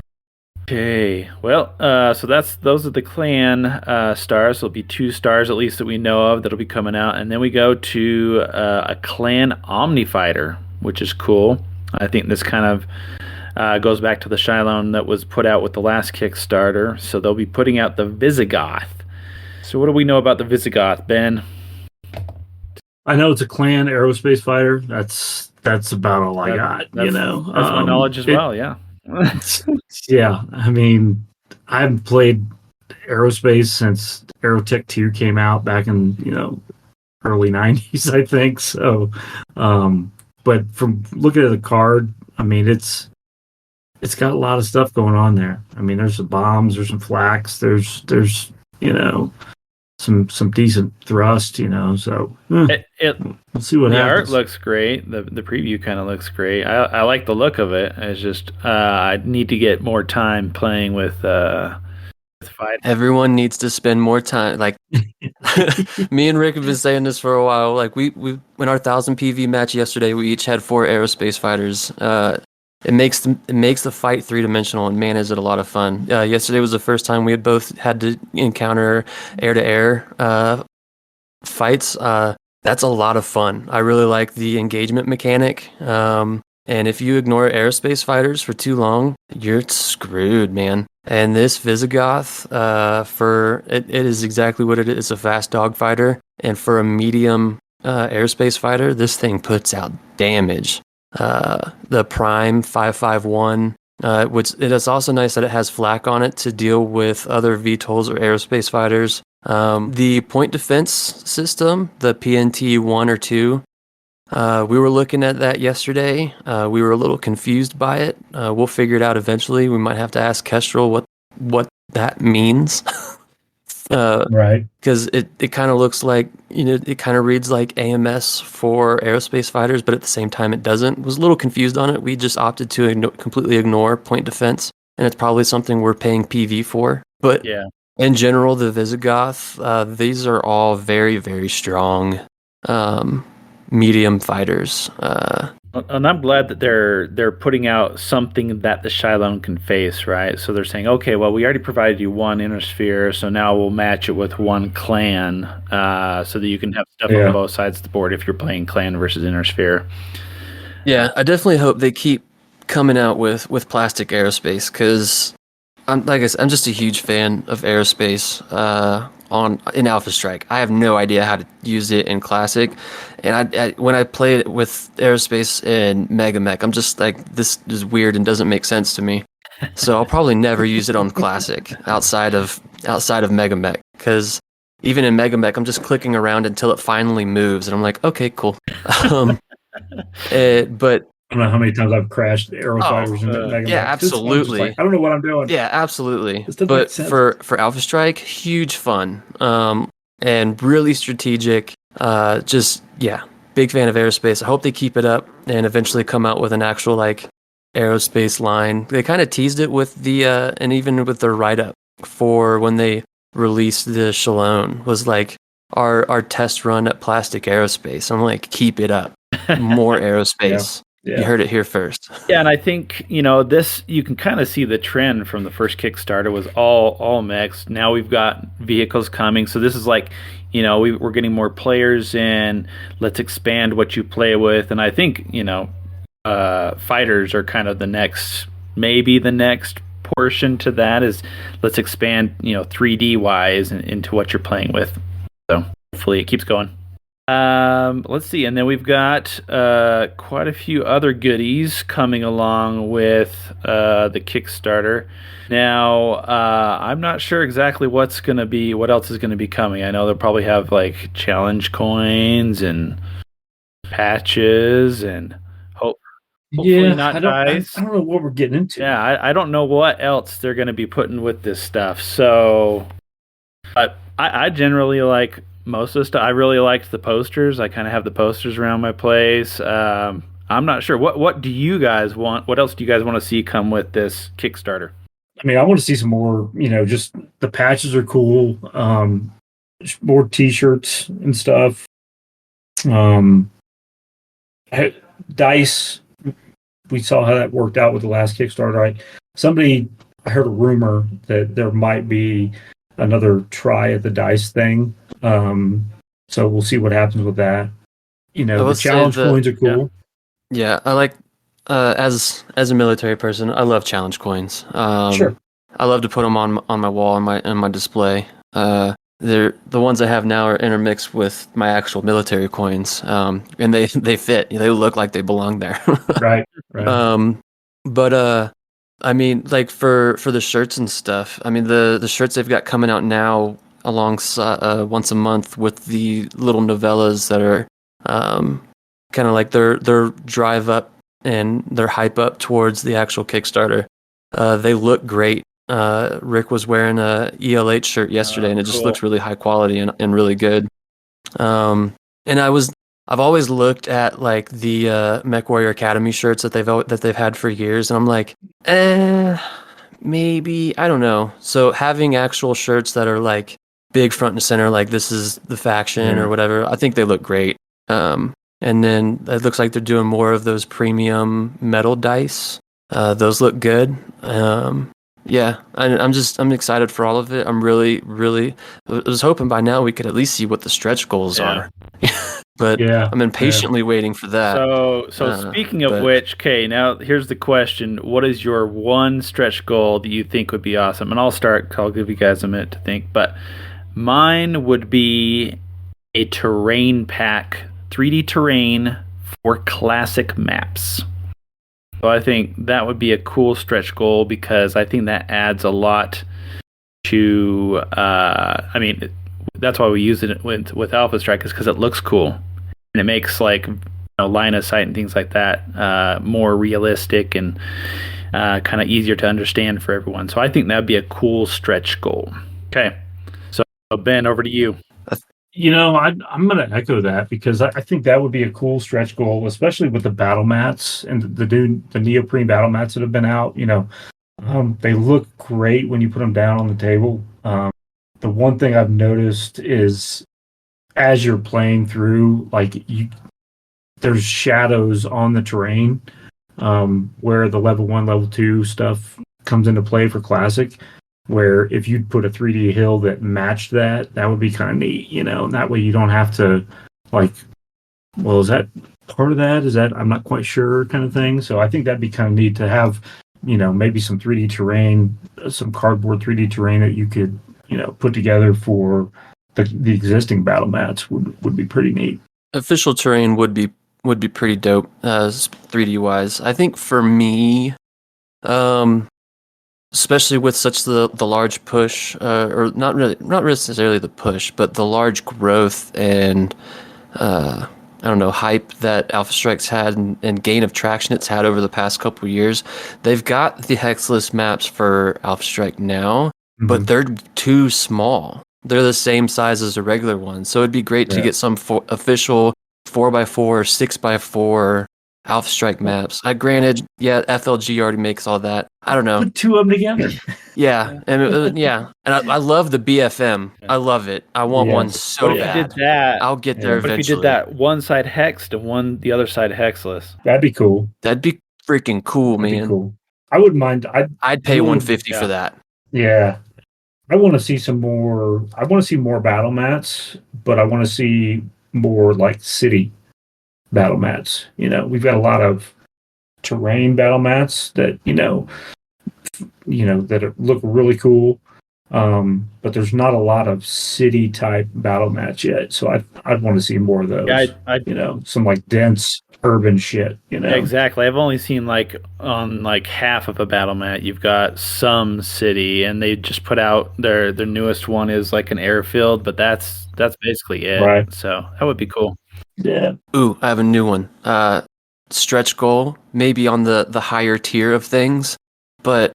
Okay, well, so those are the clan stars. There'll be 2 stars at least that we know of that'll be coming out, and then we go to a clan Omnifighter, which is cool. I think this kind of goes back to the Shylon that was put out with the last Kickstarter. So they'll be putting out the Visigoth. So what do we know about the Visigoth, Ben? I know it's a clan aerospace fighter. That's about all I got. That's my knowledge as well. Yeah. Yeah. I mean, I haven't played aerospace since Aerotech 2 came out back in early 90s, I think. So, but from looking at the card, I mean, it's got a lot of stuff going on there. I mean, there's some bombs, there's some flax, there's some decent thrust, So we'll see what happens. The art looks great. The preview kind of looks great. I like the look of it. It's just I need to get more time playing with fighting. Everyone needs to spend more time. Like me and Rick have been saying this for a while. Like we in our 1000 PV match yesterday, we each had 4 aerospace fighters. It makes the fight 3-dimensional, and man, is it a lot of fun. Yesterday was the first time we had both had to encounter air-to-air fights. That's a lot of fun. I really like the engagement mechanic. And if you ignore aerospace fighters for too long, you're screwed, man. And this Visigoth, it is exactly what it is. It's a fast dog fighter. And for a medium aerospace fighter, this thing puts out damage. The Prime 551, which it is also nice that it has flak on it to deal with other VTOLs or aerospace fighters. The point defense system, the PNT 1 or 2, we were looking at that yesterday. We were a little confused by it. We'll figure it out eventually. We might have to ask Kestrel what that means. Right. Because it kind of looks like, it kind of reads like AMS for aerospace fighters, but at the same time it doesn't. Was a little confused on it. We just opted to completely ignore point defense, and it's probably something we're paying PV for. But yeah, in general, the Visigoth, these are all very, very strong medium fighters. And I'm glad that they're putting out something that the Shylone can face, right? So they're saying, okay, well, we already provided you one inner sphere, so now we'll match it with one clan, so that you can have stuff on Yeah. both sides of the board if you're playing clan versus inner sphere. Yeah, I definitely hope they keep coming out with plastic aerospace because I'm like I said, I'm just a huge fan of aerospace on in Alpha Strike. I have no idea how to use it in Classic, and when I play it with aerospace in Mega Mech, I'm just like this is weird and doesn't make sense to me. So I'll probably never use it on Classic outside of Mega Mech because even in Mega Mech, I'm just clicking around until it finally moves, and I'm like, okay, cool. Um, but I don't know how many times I've crashed aero oh, fighters in Mega yeah, Mech. I'm just like, absolutely. I don't know what I'm doing. Yeah, absolutely. This doesn't make But sense. for Alpha Strike, huge fun. And really strategic. Just yeah, big fan of aerospace. I hope they keep it up and eventually come out with an actual like aerospace line. They kind of teased it with the and even with their write up for when they released the Shalone was like our test run at Plastic Aerospace. I'm like, keep it up. More aerospace. Yeah. You heard it here first. Yeah, and I think this you can kind of see the trend from the first Kickstarter was all mechs. Now we've got vehicles coming, so this is like, we're getting more players in. Let's expand what you play with, and I think fighters are kind of maybe the next portion to that is let's expand 3D wise into what you're playing with. So hopefully it keeps going. Let's see, and then we've got quite a few other goodies coming along with the Kickstarter. Now, I'm not sure exactly what else is gonna be coming. I know they'll probably have like challenge coins and patches and hopefully not dice. I don't know what we're getting into. Yeah, I don't know what else they're gonna be putting with this stuff. So, but I generally like most of the stuff. I really liked the posters. I kind of have the posters around my place. I'm not sure. What do you guys want? What else do you guys want to see come with this Kickstarter? I mean, I want to see some more, just the patches are cool. More t-shirts and stuff. Dice, we saw how that worked out with the last Kickstarter. I heard a rumor that there might be another try at the dice thing. So we'll see what happens with that. The challenge coins are cool. Yeah, I like as a military person, I love challenge coins. Sure. I love to put them on my wall on my display. They're the ones I have now are intermixed with my actual military coins, and they fit. They look like they belong there. Right. But I mean, like for the shirts and stuff. I mean, the shirts they've got coming out now alongside once a month with the little novellas that are kind of like their drive up and their hype up towards the actual Kickstarter. They look great. Rick was wearing a ELH shirt yesterday, and it just looks really high quality and really good. And I've always looked at like the MechWarrior Academy shirts that they've had for years, and I'm like, maybe I don't know. So having actual shirts that are like big front and center, like this is the faction or whatever, I think they look great. And then it looks like they're doing more of those premium metal dice. Those look good. Yeah, I'm excited for all of it. I'm really, I was hoping by now we could at least see what the stretch goals are. But I'm impatiently waiting for that. So speaking of which, okay, now here's the question. What is your one stretch goal that you think would be awesome? And I'll give you guys a minute to think, but mine would be a terrain pack, 3D terrain for classic maps. So I think that would be a cool stretch goal because I think that adds a lot to. I mean, that's why we use it with Alpha Strike is because it looks cool and it makes like line of sight and things like that more realistic and kind of easier to understand for everyone. So I think that'd be a cool stretch goal. Okay, so Ben, over to you. I'm going to echo that because I think that would be a cool stretch goal, especially with the battle mats and the neoprene battle mats that have been out. They look great when you put them down on the table. The one thing I've noticed is as you're playing through, like there's shadows on the terrain where the level 1, level 2 stuff comes into play for classic. Where if you'd put a 3D hill that matched that, that would be kind of neat, And that way you don't have to like, well, is that part of that? Is that I'm not quite sure kind of thing. So I think that'd be kind of neat to have, maybe some 3D terrain, some cardboard 3D terrain that you could, put together for the existing battle mats would be pretty neat. Official terrain would be pretty dope, 3D wise. I think for me, especially with such the large push, or not necessarily the push, but the large growth and I don't know, hype that Alpha Strike's had and gain of traction it's had over the past couple of years. They've got the hexless maps for Alpha Strike now, but they're too small. They're the same size as a regular one. So it'd be great to get some official 4x4, 6x4 Alpha Strike maps. Granted, FLG already makes all that. I don't know. Put two of them together. And I love the BFM. I love it. I want one so bad. If you did that, I'll get there eventually. But if you did that one side hexed and the other side hexless, that'd be cool. That'd be freaking cool, that'd man. Be cool. I wouldn't mind. I'd pay $150 for that. Yeah, I want to see some more. I want to see more battle mats, but I want to see more like city battle mats. We've got a lot of terrain battle mats that that look really cool, but there's not a lot of city type battle mats yet. So I'd want to see more of those. Yeah, some like dense urban shit. Exactly. I've only seen on half of a battle mat. You've got some city, and they just put out their newest one is like an airfield, but that's basically it. Right. So that would be cool. Yeah. Ooh, I have a new one. Stretch goal, maybe on the higher tier of things, but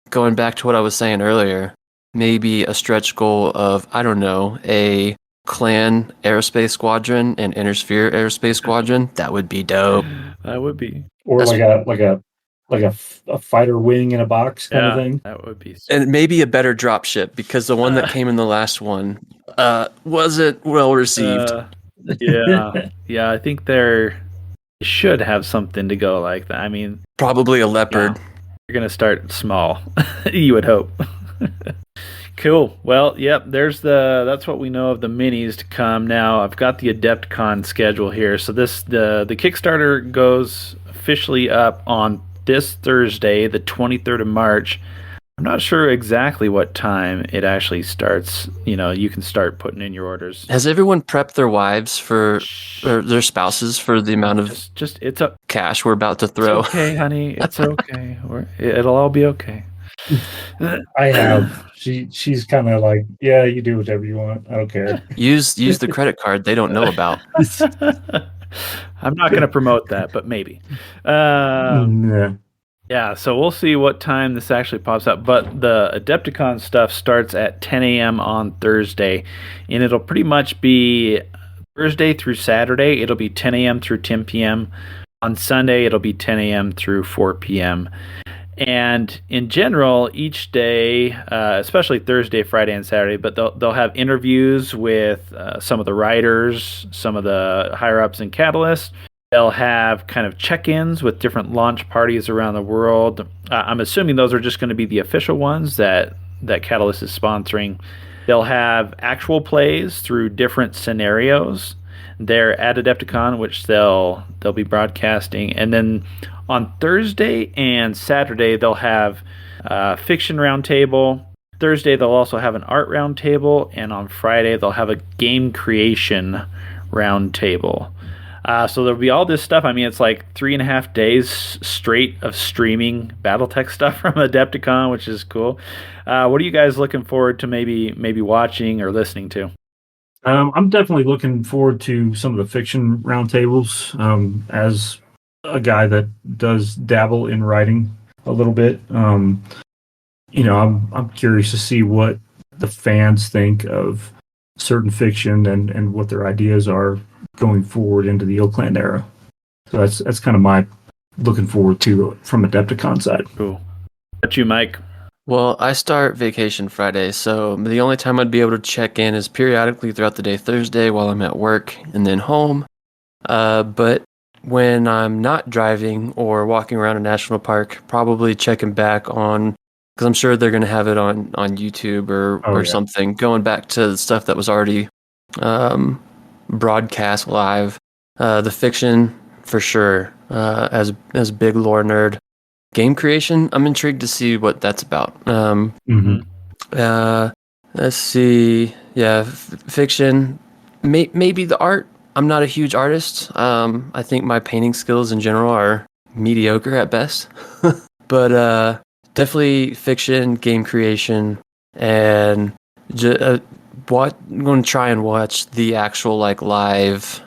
going back to what I was saying earlier, maybe a stretch goal of, I don't know, a clan aerospace squadron and Intersphere aerospace squadron. That would be dope. That would be. Or like a fighter wing in a box kind of thing. That would be. And maybe a better drop ship, because the one that came in the last one wasn't well received. Yeah, I think they should have something to go like that. I mean, probably a leopard. Yeah, you're gonna start small, you would hope. Cool. Well, yep. That's what we know of the minis to come. Now I've got the Adepticon schedule here. So the Kickstarter goes officially up on this Thursday, the 23rd of March. I'm not sure exactly what time it actually starts. You can start putting in your orders. Has everyone prepped their wives or their spouses for the amount of it's cash we're about to throw? It's okay, honey. It's okay. It'll all be okay. I have. She's kind of like, yeah, you do whatever you want. I don't care. Use the credit card they don't know about. I'm not going to promote that, but maybe. Yeah, so we'll see what time this actually pops up. But the Adepticon stuff starts at 10 a.m. on Thursday, and it'll pretty much be Thursday through Saturday. It'll be 10 a.m. through 10 p.m. On Sunday, it'll be 10 a.m. through 4 p.m. And in general, each day, especially Thursday, Friday, and Saturday, but they'll have interviews with some of the writers, some of the higher-ups in Catalyst. They'll have kind of check-ins with different launch parties around the world. I'm assuming those are just going to be the official ones that Catalyst is sponsoring. They'll have actual plays through different scenarios. They're at Adepticon, which they'll be broadcasting. And then on Thursday and Saturday, they'll have fiction roundtable. Thursday, they'll also have an art roundtable. And on Friday, they'll have a game creation roundtable. So there'll be all this stuff. I mean, it's like 3.5 days straight of streaming BattleTech stuff from Adepticon, which is cool. What are you guys looking forward to maybe watching or listening to? I'm definitely looking forward to some of the fiction roundtables. As a guy that does dabble in writing a little bit, I'm curious to see what the fans think of certain fiction and what their ideas are going forward into the Oakland era. So that's kind of my looking forward to from Adepticon side. Cool. What you, Mike? Well, I start vacation Friday, so the only time I'd be able to check in is periodically throughout the day Thursday while I'm at work and then home. But when I'm not driving or walking around a national park, probably checking back on, because I'm sure they're going to have it on YouTube or yeah. something, going back to the stuff that was already broadcast live. The fiction for sure, as a big lore nerd. Game creation, I'm intrigued to see what that's about. Mm-hmm. Let's see. Yeah, fiction. Maybe the art. I'm not a huge artist. I think my painting skills in general are mediocre at best. But definitely fiction, game creation, and I'm going to try and watch the actual like live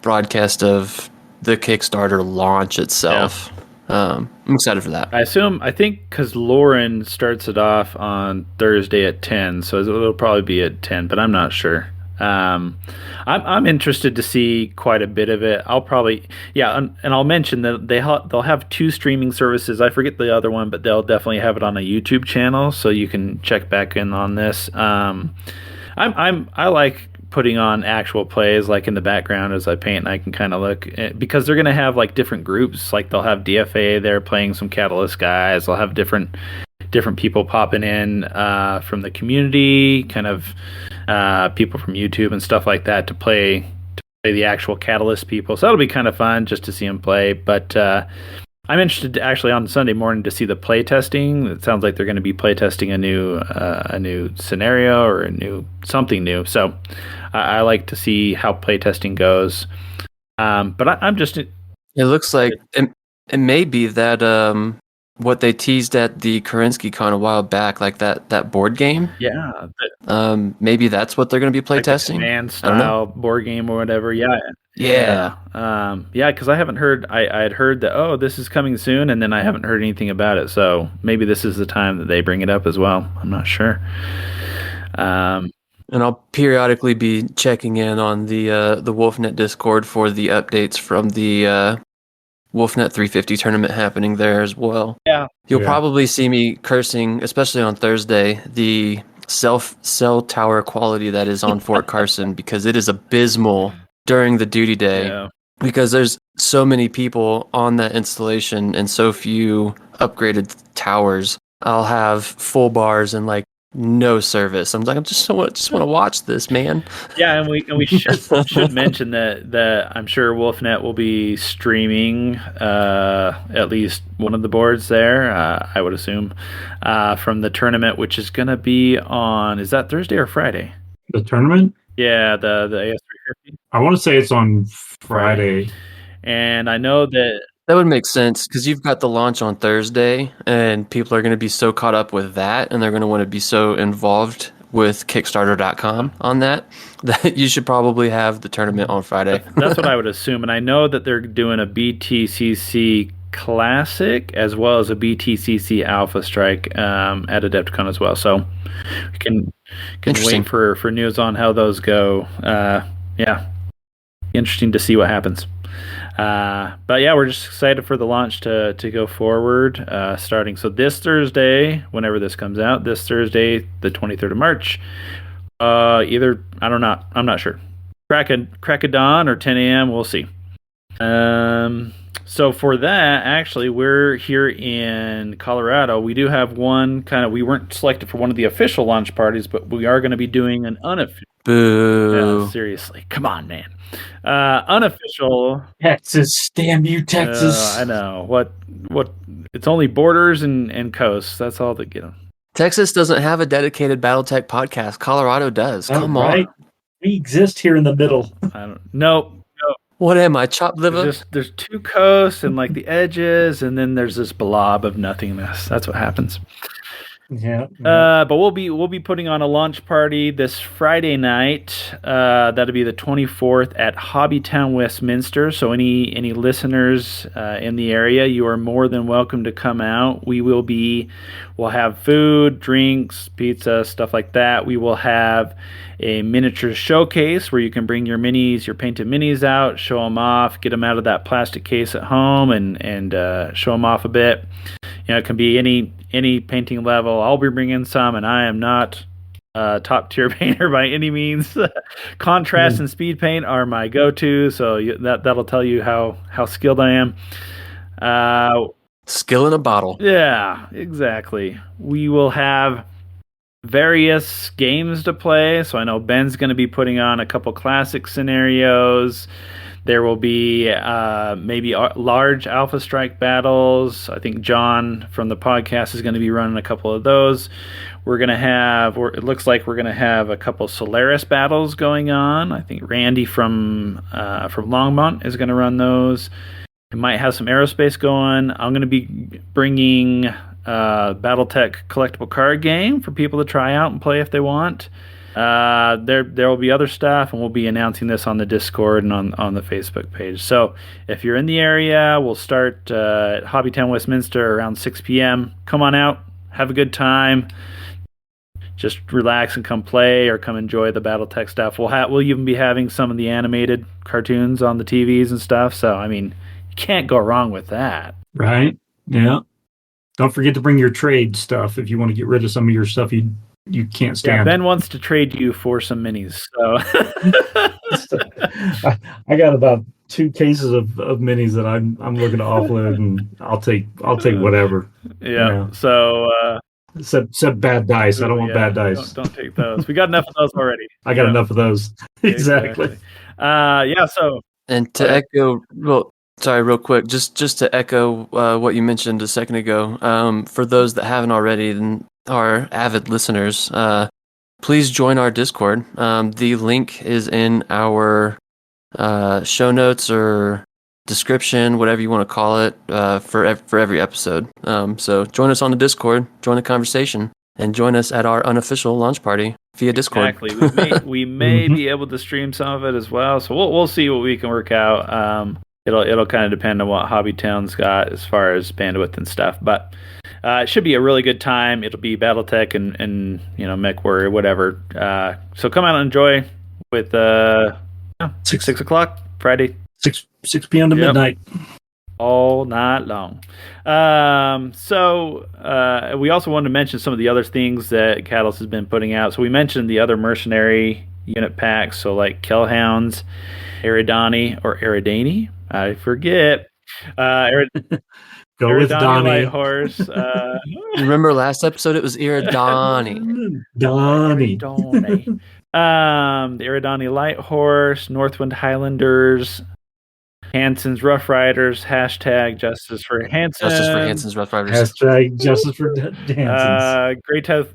broadcast of the Kickstarter launch itself. I'm excited for that. I think because Lauren starts it off on Thursday at 10, so it'll probably be at 10, but I'm not sure. I'm interested to see quite a bit of it. I'll probably, and I'll mention that they'll have 2 streaming services. I forget the other one, but they'll definitely have it on a YouTube channel, so you can check back in on this. I like putting on actual plays like in the background as I paint, and I can kind of look because they're gonna have like different groups. Like they'll have DFA there playing some Catalyst guys. They'll have different people popping in from the community, kind of people from YouTube and stuff like that to play the actual Catalyst people. So that'll be kind of fun just to see them play. But I'm interested actually on Sunday morning to see the play testing. It sounds like they're going to be play testing a new scenario or something new. So I like to see how play testing goes. But I'm just. It looks like it may be that what they teased at the Kerensky Con a while back, like that board game. Yeah. Maybe that's what they're going to be play testing. Command style board game or whatever. Yeah. Yeah. Because I haven't heard. I had heard that this is coming soon, and then I haven't heard anything about it. So maybe this is the time that they bring it up as well. I'm not sure. And I'll periodically be checking in on the WolfNet Discord for the updates from the WolfNet 350 tournament happening there as well. Yeah. You'll probably see me cursing, especially on Thursday, the cell tower quality that is on Fort Carson, because it is abysmal during the duty day, because there's so many people on that installation and so few upgraded towers. I'll have full bars and like no service. I'm like, I just want to watch this, man. Yeah, and we should mention that I'm sure WolfNet will be streaming at least one of the boards there. I would assume from the tournament, which is going to be on. Is that Thursday or Friday? The tournament? Yeah, the AS350. I want to say it's on Friday. And I know that would make sense because you've got the launch on Thursday, and people are going to be so caught up with that, and they're going to want to be so involved with Kickstarter.com on that you should probably have the tournament on Friday. That's what I would assume. And I know that they're doing a BTCC Classic as well as a BTCC Alpha Strike at Adepticon as well. So we can wait for news on how those go. Interesting to see what happens. But yeah, we're just excited for the launch to go forward, starting. So this Thursday, whenever this comes out, this Thursday, the 23rd of March, either, I'm not sure. Crack of dawn or 10 a.m. We'll see. So for that, actually, we're here in Colorado. We do have one we weren't selected for one of the official launch parties, but we are going to be doing an unofficial. Boo. Yeah, seriously. Come on, man. Unofficial. Texas, damn you, Texas. I know. What? It's only borders and coasts. That's all that get them. Texas doesn't have a dedicated BattleTech podcast. Colorado does. Come on. We exist here in the middle. I don't. Nope. What am I, chopped liver? There's 2 coasts and like the edges, and then there's this blob of nothingness. That's what happens. Yeah. But we'll be putting on a launch party this Friday night. That'll be the 24th at Hobbytown, Westminster. So any listeners in the area, you are more than welcome to come out. We'll have food, drinks, pizza, stuff like that. We will have a miniature showcase where you can bring your painted minis out, show them off, get them out of that plastic case at home, and show them off a bit. It can be any painting level. I'll be bringing some, and I am not top tier painter by any means. Contrast and speed paint are my go-to, so that'll tell you how skilled I am. Skill in a bottle. Yeah, exactly. We will have various games to play. So I know Ben's going to be putting on a couple classic scenarios. There will be maybe large Alpha Strike battles. I think John from the podcast is going to be running a couple of those. We're going to have, or it looks like we're going to have a couple Solaris battles going on. I think Randy from Longmont is going to run those. We might have some aerospace going. I'm going to be bringing BattleTech collectible card game for people to try out and play if they want. There will be other stuff, and we'll be announcing this on the Discord and on the Facebook page. So if you're in the area, we'll start at Hobbytown Westminster around 6 p.m. Come on out, have a good time. Just relax and come play or come enjoy the BattleTech stuff. We'll even be having some of the animated cartoons on the TVs and stuff. So I mean, you can't go wrong with that. Right? Yeah. Don't forget to bring your trade stuff if you want to get rid of some of your stuff you can't stand. Yeah, Ben wants to trade you for some minis. So I got about 2 cases of minis that I'm looking to offload, and I'll take whatever. Yeah. You know. So except bad dice. I don't want bad dice. Don't take those. We got enough of those already. I got enough of those. Exactly. Yeah. So. And to echo, well, sorry, real quick, just to echo what you mentioned a second ago. For those that haven't already and are avid listeners, please join our Discord. The link is in our show notes or description, whatever you want to call it, for every episode. So join us on the Discord, join the conversation, and join us at our unofficial launch party via Discord. Exactly. We may be able to stream some of it as well. So we'll see what we can work out. It'll kind of depend on what Hobbytown's got as far as bandwidth and stuff, but it should be a really good time. It'll be BattleTech and MechWarrior, whatever. So come out and enjoy with 6 o'clock Friday, 6 p.m. to midnight, all night long. So we also wanted to mention some of the other things that Catalyst has been putting out. So we mentioned the other mercenary unit packs, so like Kellhounds, Eridani. I forget. Go with Light Donnie. Horse. Remember last episode? It was Eridani. Donnie. The Eridani Light Horse, Northwind Highlanders, Hanson's Rough Riders, hashtag Justice for Hanson. Justice for Hanson's Rough Riders. Hashtag Justice for Hanson's.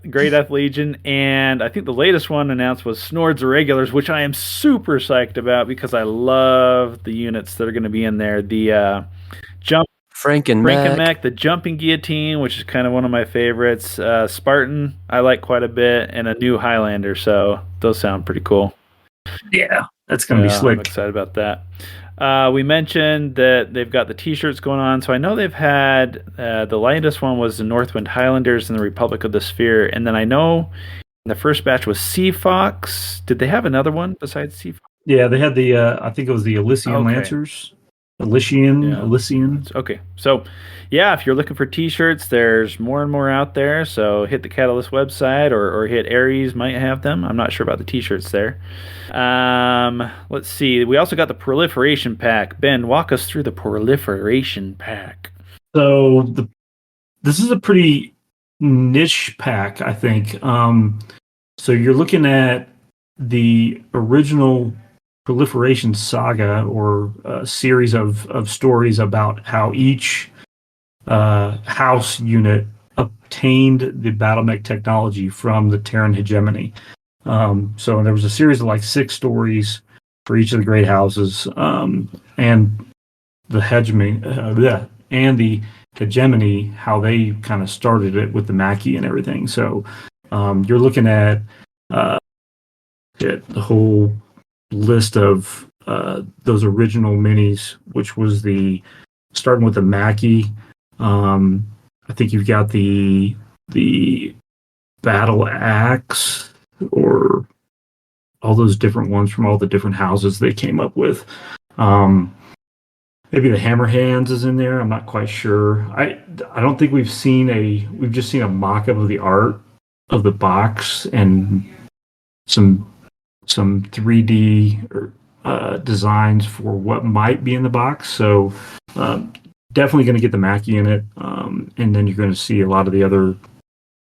Great Death Legion, and I think the latest one announced was Snords Irregulars, which I am super psyched about because I love the units that are going to be in there. The Frankenmech, the Jumping Guillotine, which is kind of one of my favorites. Spartan, I like quite a bit, and a new Highlander, so those sound pretty cool. Yeah, that's going to be slick. I'm excited about that. We mentioned that they've got the t-shirts going on, so I know they've had the latest one was the Northwind Highlanders and the Republic of the Sphere, and then I know the first batch was Sea Fox. Did they have another one besides Sea Fox? Yeah, they had the I think it was the Elysian Lancers. Elysian. Okay, so yeah, if you're looking for t-shirts, there's more and more out there, so hit the Catalyst website or hit Aries, might have them. I'm not sure about the t-shirts there. Let's see, we also got the Proliferation Pack. Ben, walk us through the Proliferation Pack. So this is a pretty niche pack, I think. So you're looking at the original Proliferation Saga, or a series of stories about how each house unit obtained the BattleMech technology from the Terran hegemony. So there was a series of like 6 stories for each of the great houses, and the hegemony, how they kind of started it with the Maquis and everything. So you're looking at the whole list of those original minis, which was starting with the Maquis. I think you've got the Battle Axe, or all those different ones from all the different houses they came up with. Maybe the Hammer Hands is in there. I'm not quite sure. I don't think we've just seen a mock-up of the art of the box and some 3D designs for what might be in the box. So definitely going to get the Mackie in it, and then you're going to see a lot of the other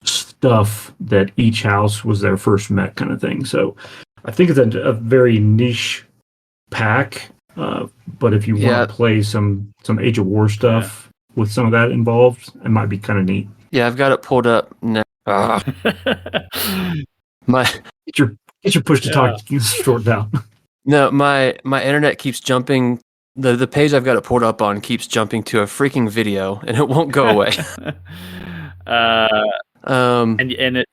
stuff that each house was their first mech kind of thing. So I think it's a very niche pack. But if you want to play some Age of War stuff with some of that involved, it might be kind of neat. Yeah, I've got it pulled up now. Get your push to talk short down. No, my internet keeps jumping. The page I've got it pulled up on keeps jumping to a freaking video, and it won't go away. And it's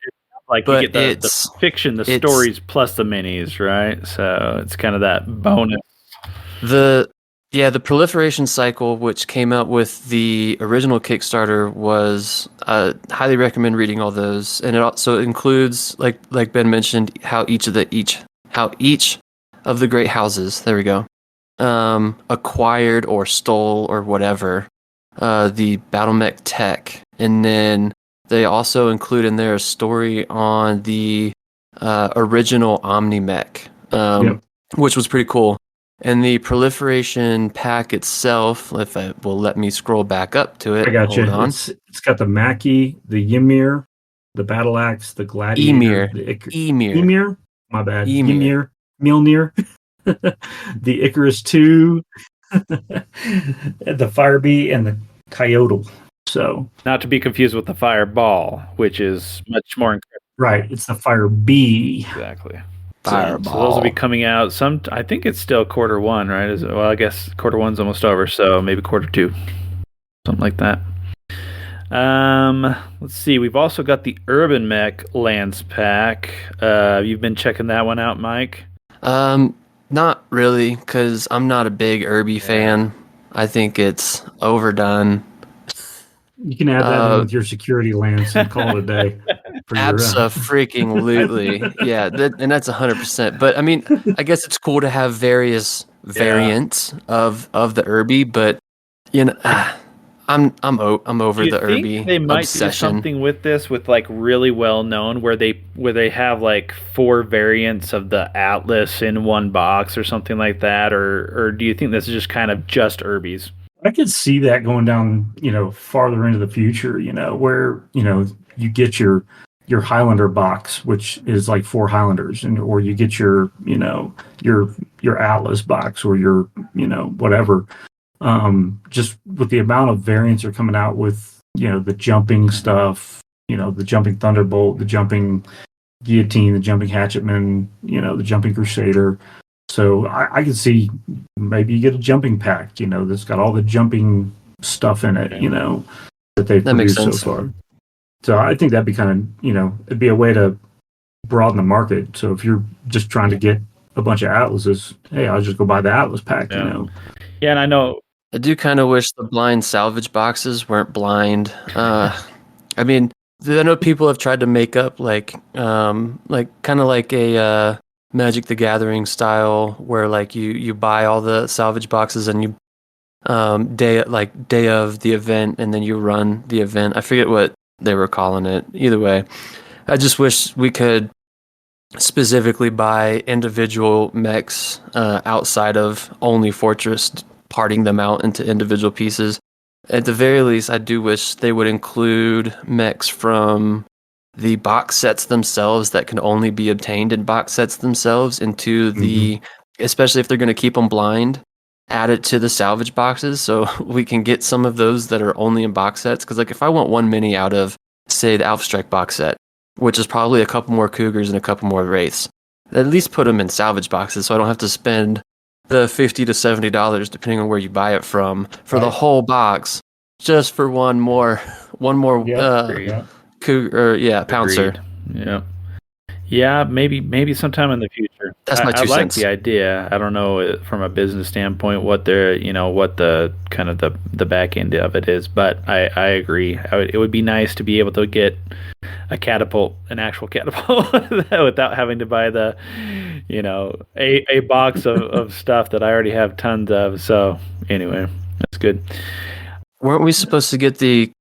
like you get the fiction, the stories plus the minis, right? So it's kind of that bonus. The proliferation cycle, which came out with the original Kickstarter, was highly recommend reading all those, and it also includes, like Ben mentioned, how each of the great houses, there we go, acquired or stole or whatever the BattleMech tech, and then they also include in there a story on the original OmniMech, which was pretty cool. And the proliferation pack itself, if it will let me scroll back up to it. I got you. Hold on. It's got the Mackie, the Ymir, the Battle Axe, the Gladiator, Ymir. My bad. Ymir. Mjolnir. The Icarus 2, the Fire Bee, and the Coyote. So not to be confused with the Fireball, which is much more incredible. Right, it's the Fire Bee. Exactly. Fireball. So those will be coming out. I think it's still Q1, right? Well, I guess Q1's almost over, so maybe Q2, something like that. Let's see. We've also got the Urban Mech Lance pack. You've been checking that one out, Mike? Not really, because I'm not a big Irby fan. I think it's overdone. You can add that in with your security lance and call it a day. Abso-freaking-lutely. Yeah, and that's 100%. But I mean, I guess it's cool to have various variants of the Irby, but you know, I'm over the Irby they might obsession. Do something with this, with like really well known, where they have like 4 variants of the Atlas in one box or something like that, or do you think this is just kind of just Irbies? I could see that going down, farther into the future, where, you get your Highlander box, which is like 4 Highlanders, or you get your Atlas box, or your, whatever. Just with the amount of variants are coming out with, the jumping stuff, the jumping Thunderbolt, the jumping Guillotine, the jumping Hatchetman, the jumping Crusader. So I can see maybe you get a jumping pack, that's got all the jumping stuff in it, that they've produced so far. So I think that'd be kind of, it'd be a way to broaden the market. So if you're just trying to get a bunch of Atlases, hey, I'll just go buy the Atlas pack, Yeah, and I know. I do kind of wish the blind salvage boxes weren't blind. I mean, I know people have tried to make up kind of like a Magic the Gathering style, where like you buy all the salvage boxes and you day of the event, and then you run the event. I forget what they were calling it. Either way, I just wish we could specifically buy individual mechs outside of only Fortress, parting them out into individual pieces. At the very least, I do wish they would include mechs from the box sets themselves that can only be obtained in box sets themselves into the, especially if they're going to keep them blind, add it to the salvage boxes so we can get some of those that are only in box sets. Because like if I want one mini out of, say, the Alpha Strike box set, which is probably a couple more Cougars and a couple more Wraiths, at least put them in salvage boxes so I don't have to spend the $50 to $70, depending on where you buy it from, for the whole box, just for one more Pouncer. Yeah, maybe sometime in the future. That's my 2 cents. I like the idea. I don't know from a business standpoint what the kind of the back end of it is, but I agree. It would be nice to be able to get an actual catapult, without having to buy a box of stuff that I already have tons of. So anyway, that's good. Weren't we supposed to get the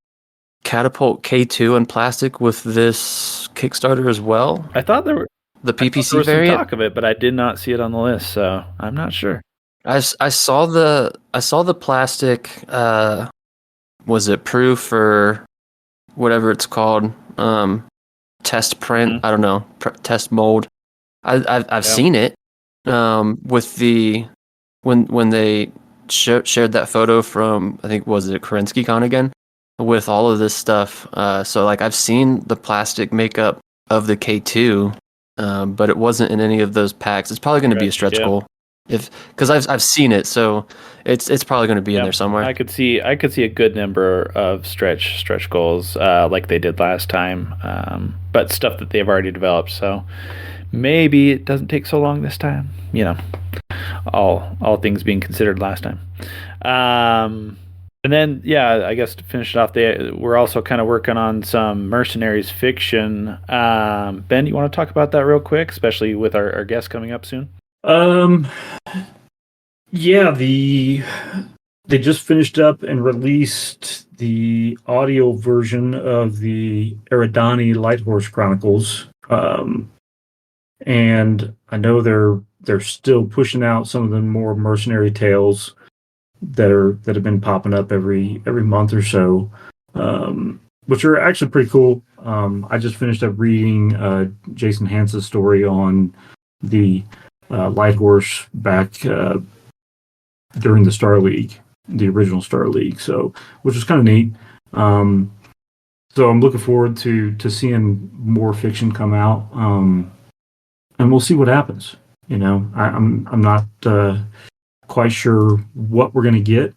Catapult K2 in plastic with this Kickstarter as well. I thought there The there PPC was some variant. talk of it, but I did not see it on the list, so I'm not sure. I saw the plastic. Was it proof or whatever it's called? Test print. I don't know. Test mold. I've seen it. With the when they shared that photo from, I think, was it Kerensky Con again, with all of this stuff. So like I've seen the plastic makeup of the K2, but it wasn't in any of those packs. It's probably going to be a stretch goal, because I've seen it, so it's probably going to be in there somewhere. I could see a good number of stretch goals like they did last time, but stuff that they've already developed. So maybe it doesn't take so long this time. All things being considered last time. And then, I guess to finish it off, we're also kind of working on some Mercenaries fiction. Ben, you want to talk about that real quick, especially with our guest coming up soon? Yeah, they just finished up and released the audio version of the Eridani Light Horse Chronicles. And I know they're still pushing out some of the more mercenary tales that have been popping up every month or so, which are actually pretty cool. I just finished up reading Jason Hanse's story on the Light Horse back during the Star League, the original Star League. So, which was kind of neat. So I'm looking forward to seeing more fiction come out, and we'll see what happens. I'm not quite sure what we're going to get.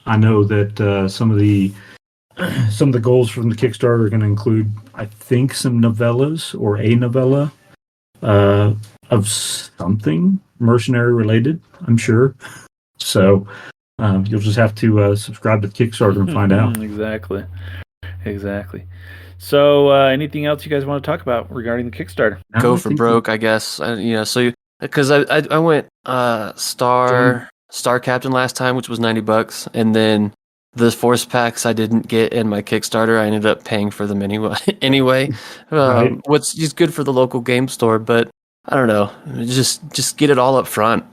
I know that some of the goals from the Kickstarter are going to include, I think, some novellas or a novella of something mercenary related, I'm sure. So you'll just have to subscribe to the Kickstarter and find out. Exactly. So anything else you guys want to talk about regarding the Kickstarter? Go for broke, I guess. So because I went Star Captain last time, which was $90, and then the force packs I didn't get in my Kickstarter, I ended up paying for them anyway. Right. What's just good for the local game store, but I don't know, just get it all up front.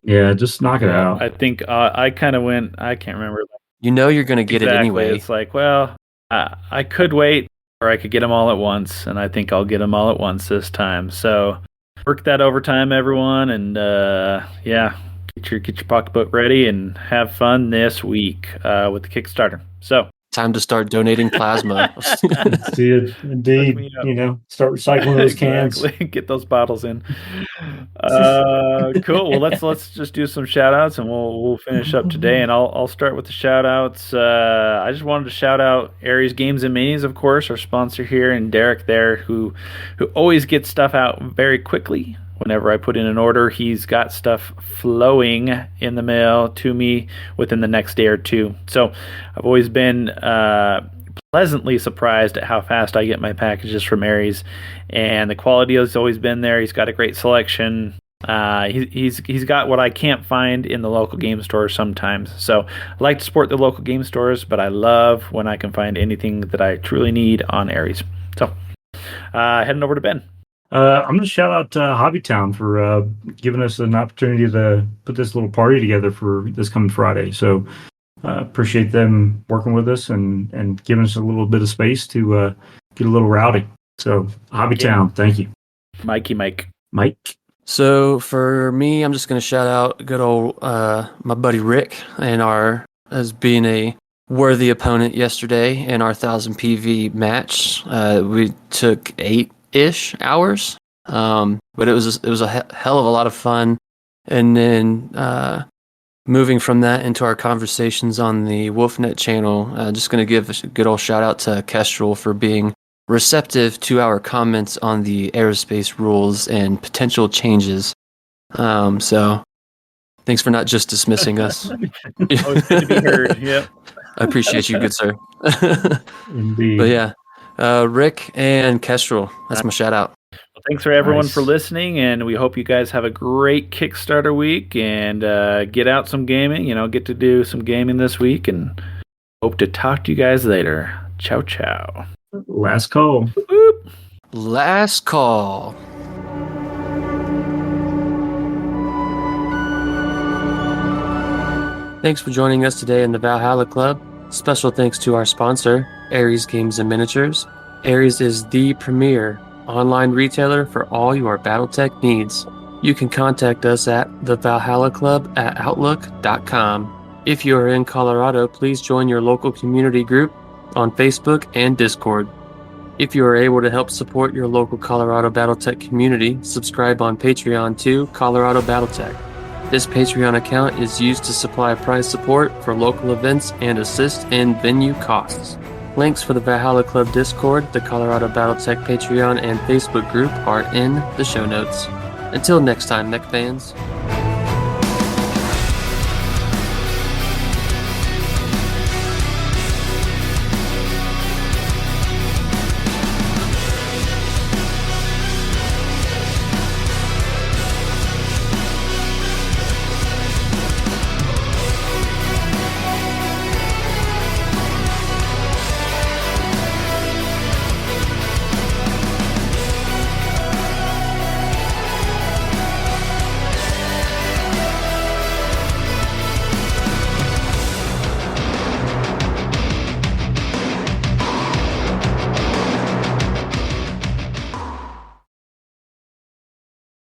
Yeah, just knock it out. I think I kind of went. I can't remember. You're going to get it anyway. It's like, well, I could wait, or I could get them all at once, and I think I'll get them all at once this time. So work that overtime, everyone, and get your pocketbook ready and have fun this week with the Kickstarter. So time to start donating plasma. See it, indeed. Start recycling those cans. Get those bottles in. Cool. Well, let's just do some shout outs and we'll finish up today. And I'll start with the shout outs. I just wanted to shout out Aries Games and Minis, of course, our sponsor here, and Derek there, who always gets stuff out very quickly. Whenever I put in an order, he's got stuff flowing in the mail to me within the next day or two. So I've always been pleasantly surprised at how fast I get my packages from Aries, and the quality has always been there. He's got a great selection. He's got what I can't find in the local game stores sometimes. So I like to support the local game stores, but I love when I can find anything that I truly need on Aries. So heading over to Ben. I'm going to shout out Hobbytown for giving us an opportunity to put this little party together for this coming Friday. So appreciate them working with us and giving us a little bit of space to get a little rowdy. So Hobbytown, thank you. Mike. So for me, I'm just going to shout out good old my buddy Rick as being a worthy opponent yesterday in our 1000 PV match. We took 8-ish hours, but it was a hell of a lot of fun. And then moving from that into our conversations on the WolfNet channel, just going to give a good old shout out to Kestrel for being receptive to our comments on the aerospace rules and potential changes. So thanks for not just dismissing us. Always good to be heard. Yep. I appreciate you, good sir. Indeed. But yeah, Rick and Kestrel, that's my shout out. Well, thanks for everyone for listening, and we hope you guys have a great Kickstarter week and get out some gaming. Get to do some gaming this week and Hope to talk to you guys later. Ciao, ciao. Last call. Boop. Last call. Thanks for joining us today in the Valhalla Club. Special thanks to our sponsor, Ares Games and Miniatures. Ares is the premier online retailer for all your Battletech needs. You can contact us at the Valhalla Club at outlook.com. If you are in Colorado, please join your local community group on Facebook and Discord. If you are able to help support your local Colorado Battletech community, subscribe on Patreon to Colorado Battletech. This Patreon account is used to supply prize support for local events and assist in venue costs. Links for the Valhalla Club Discord, the Colorado Battletech Patreon, and Facebook group are in the show notes. Until next time, mech fans.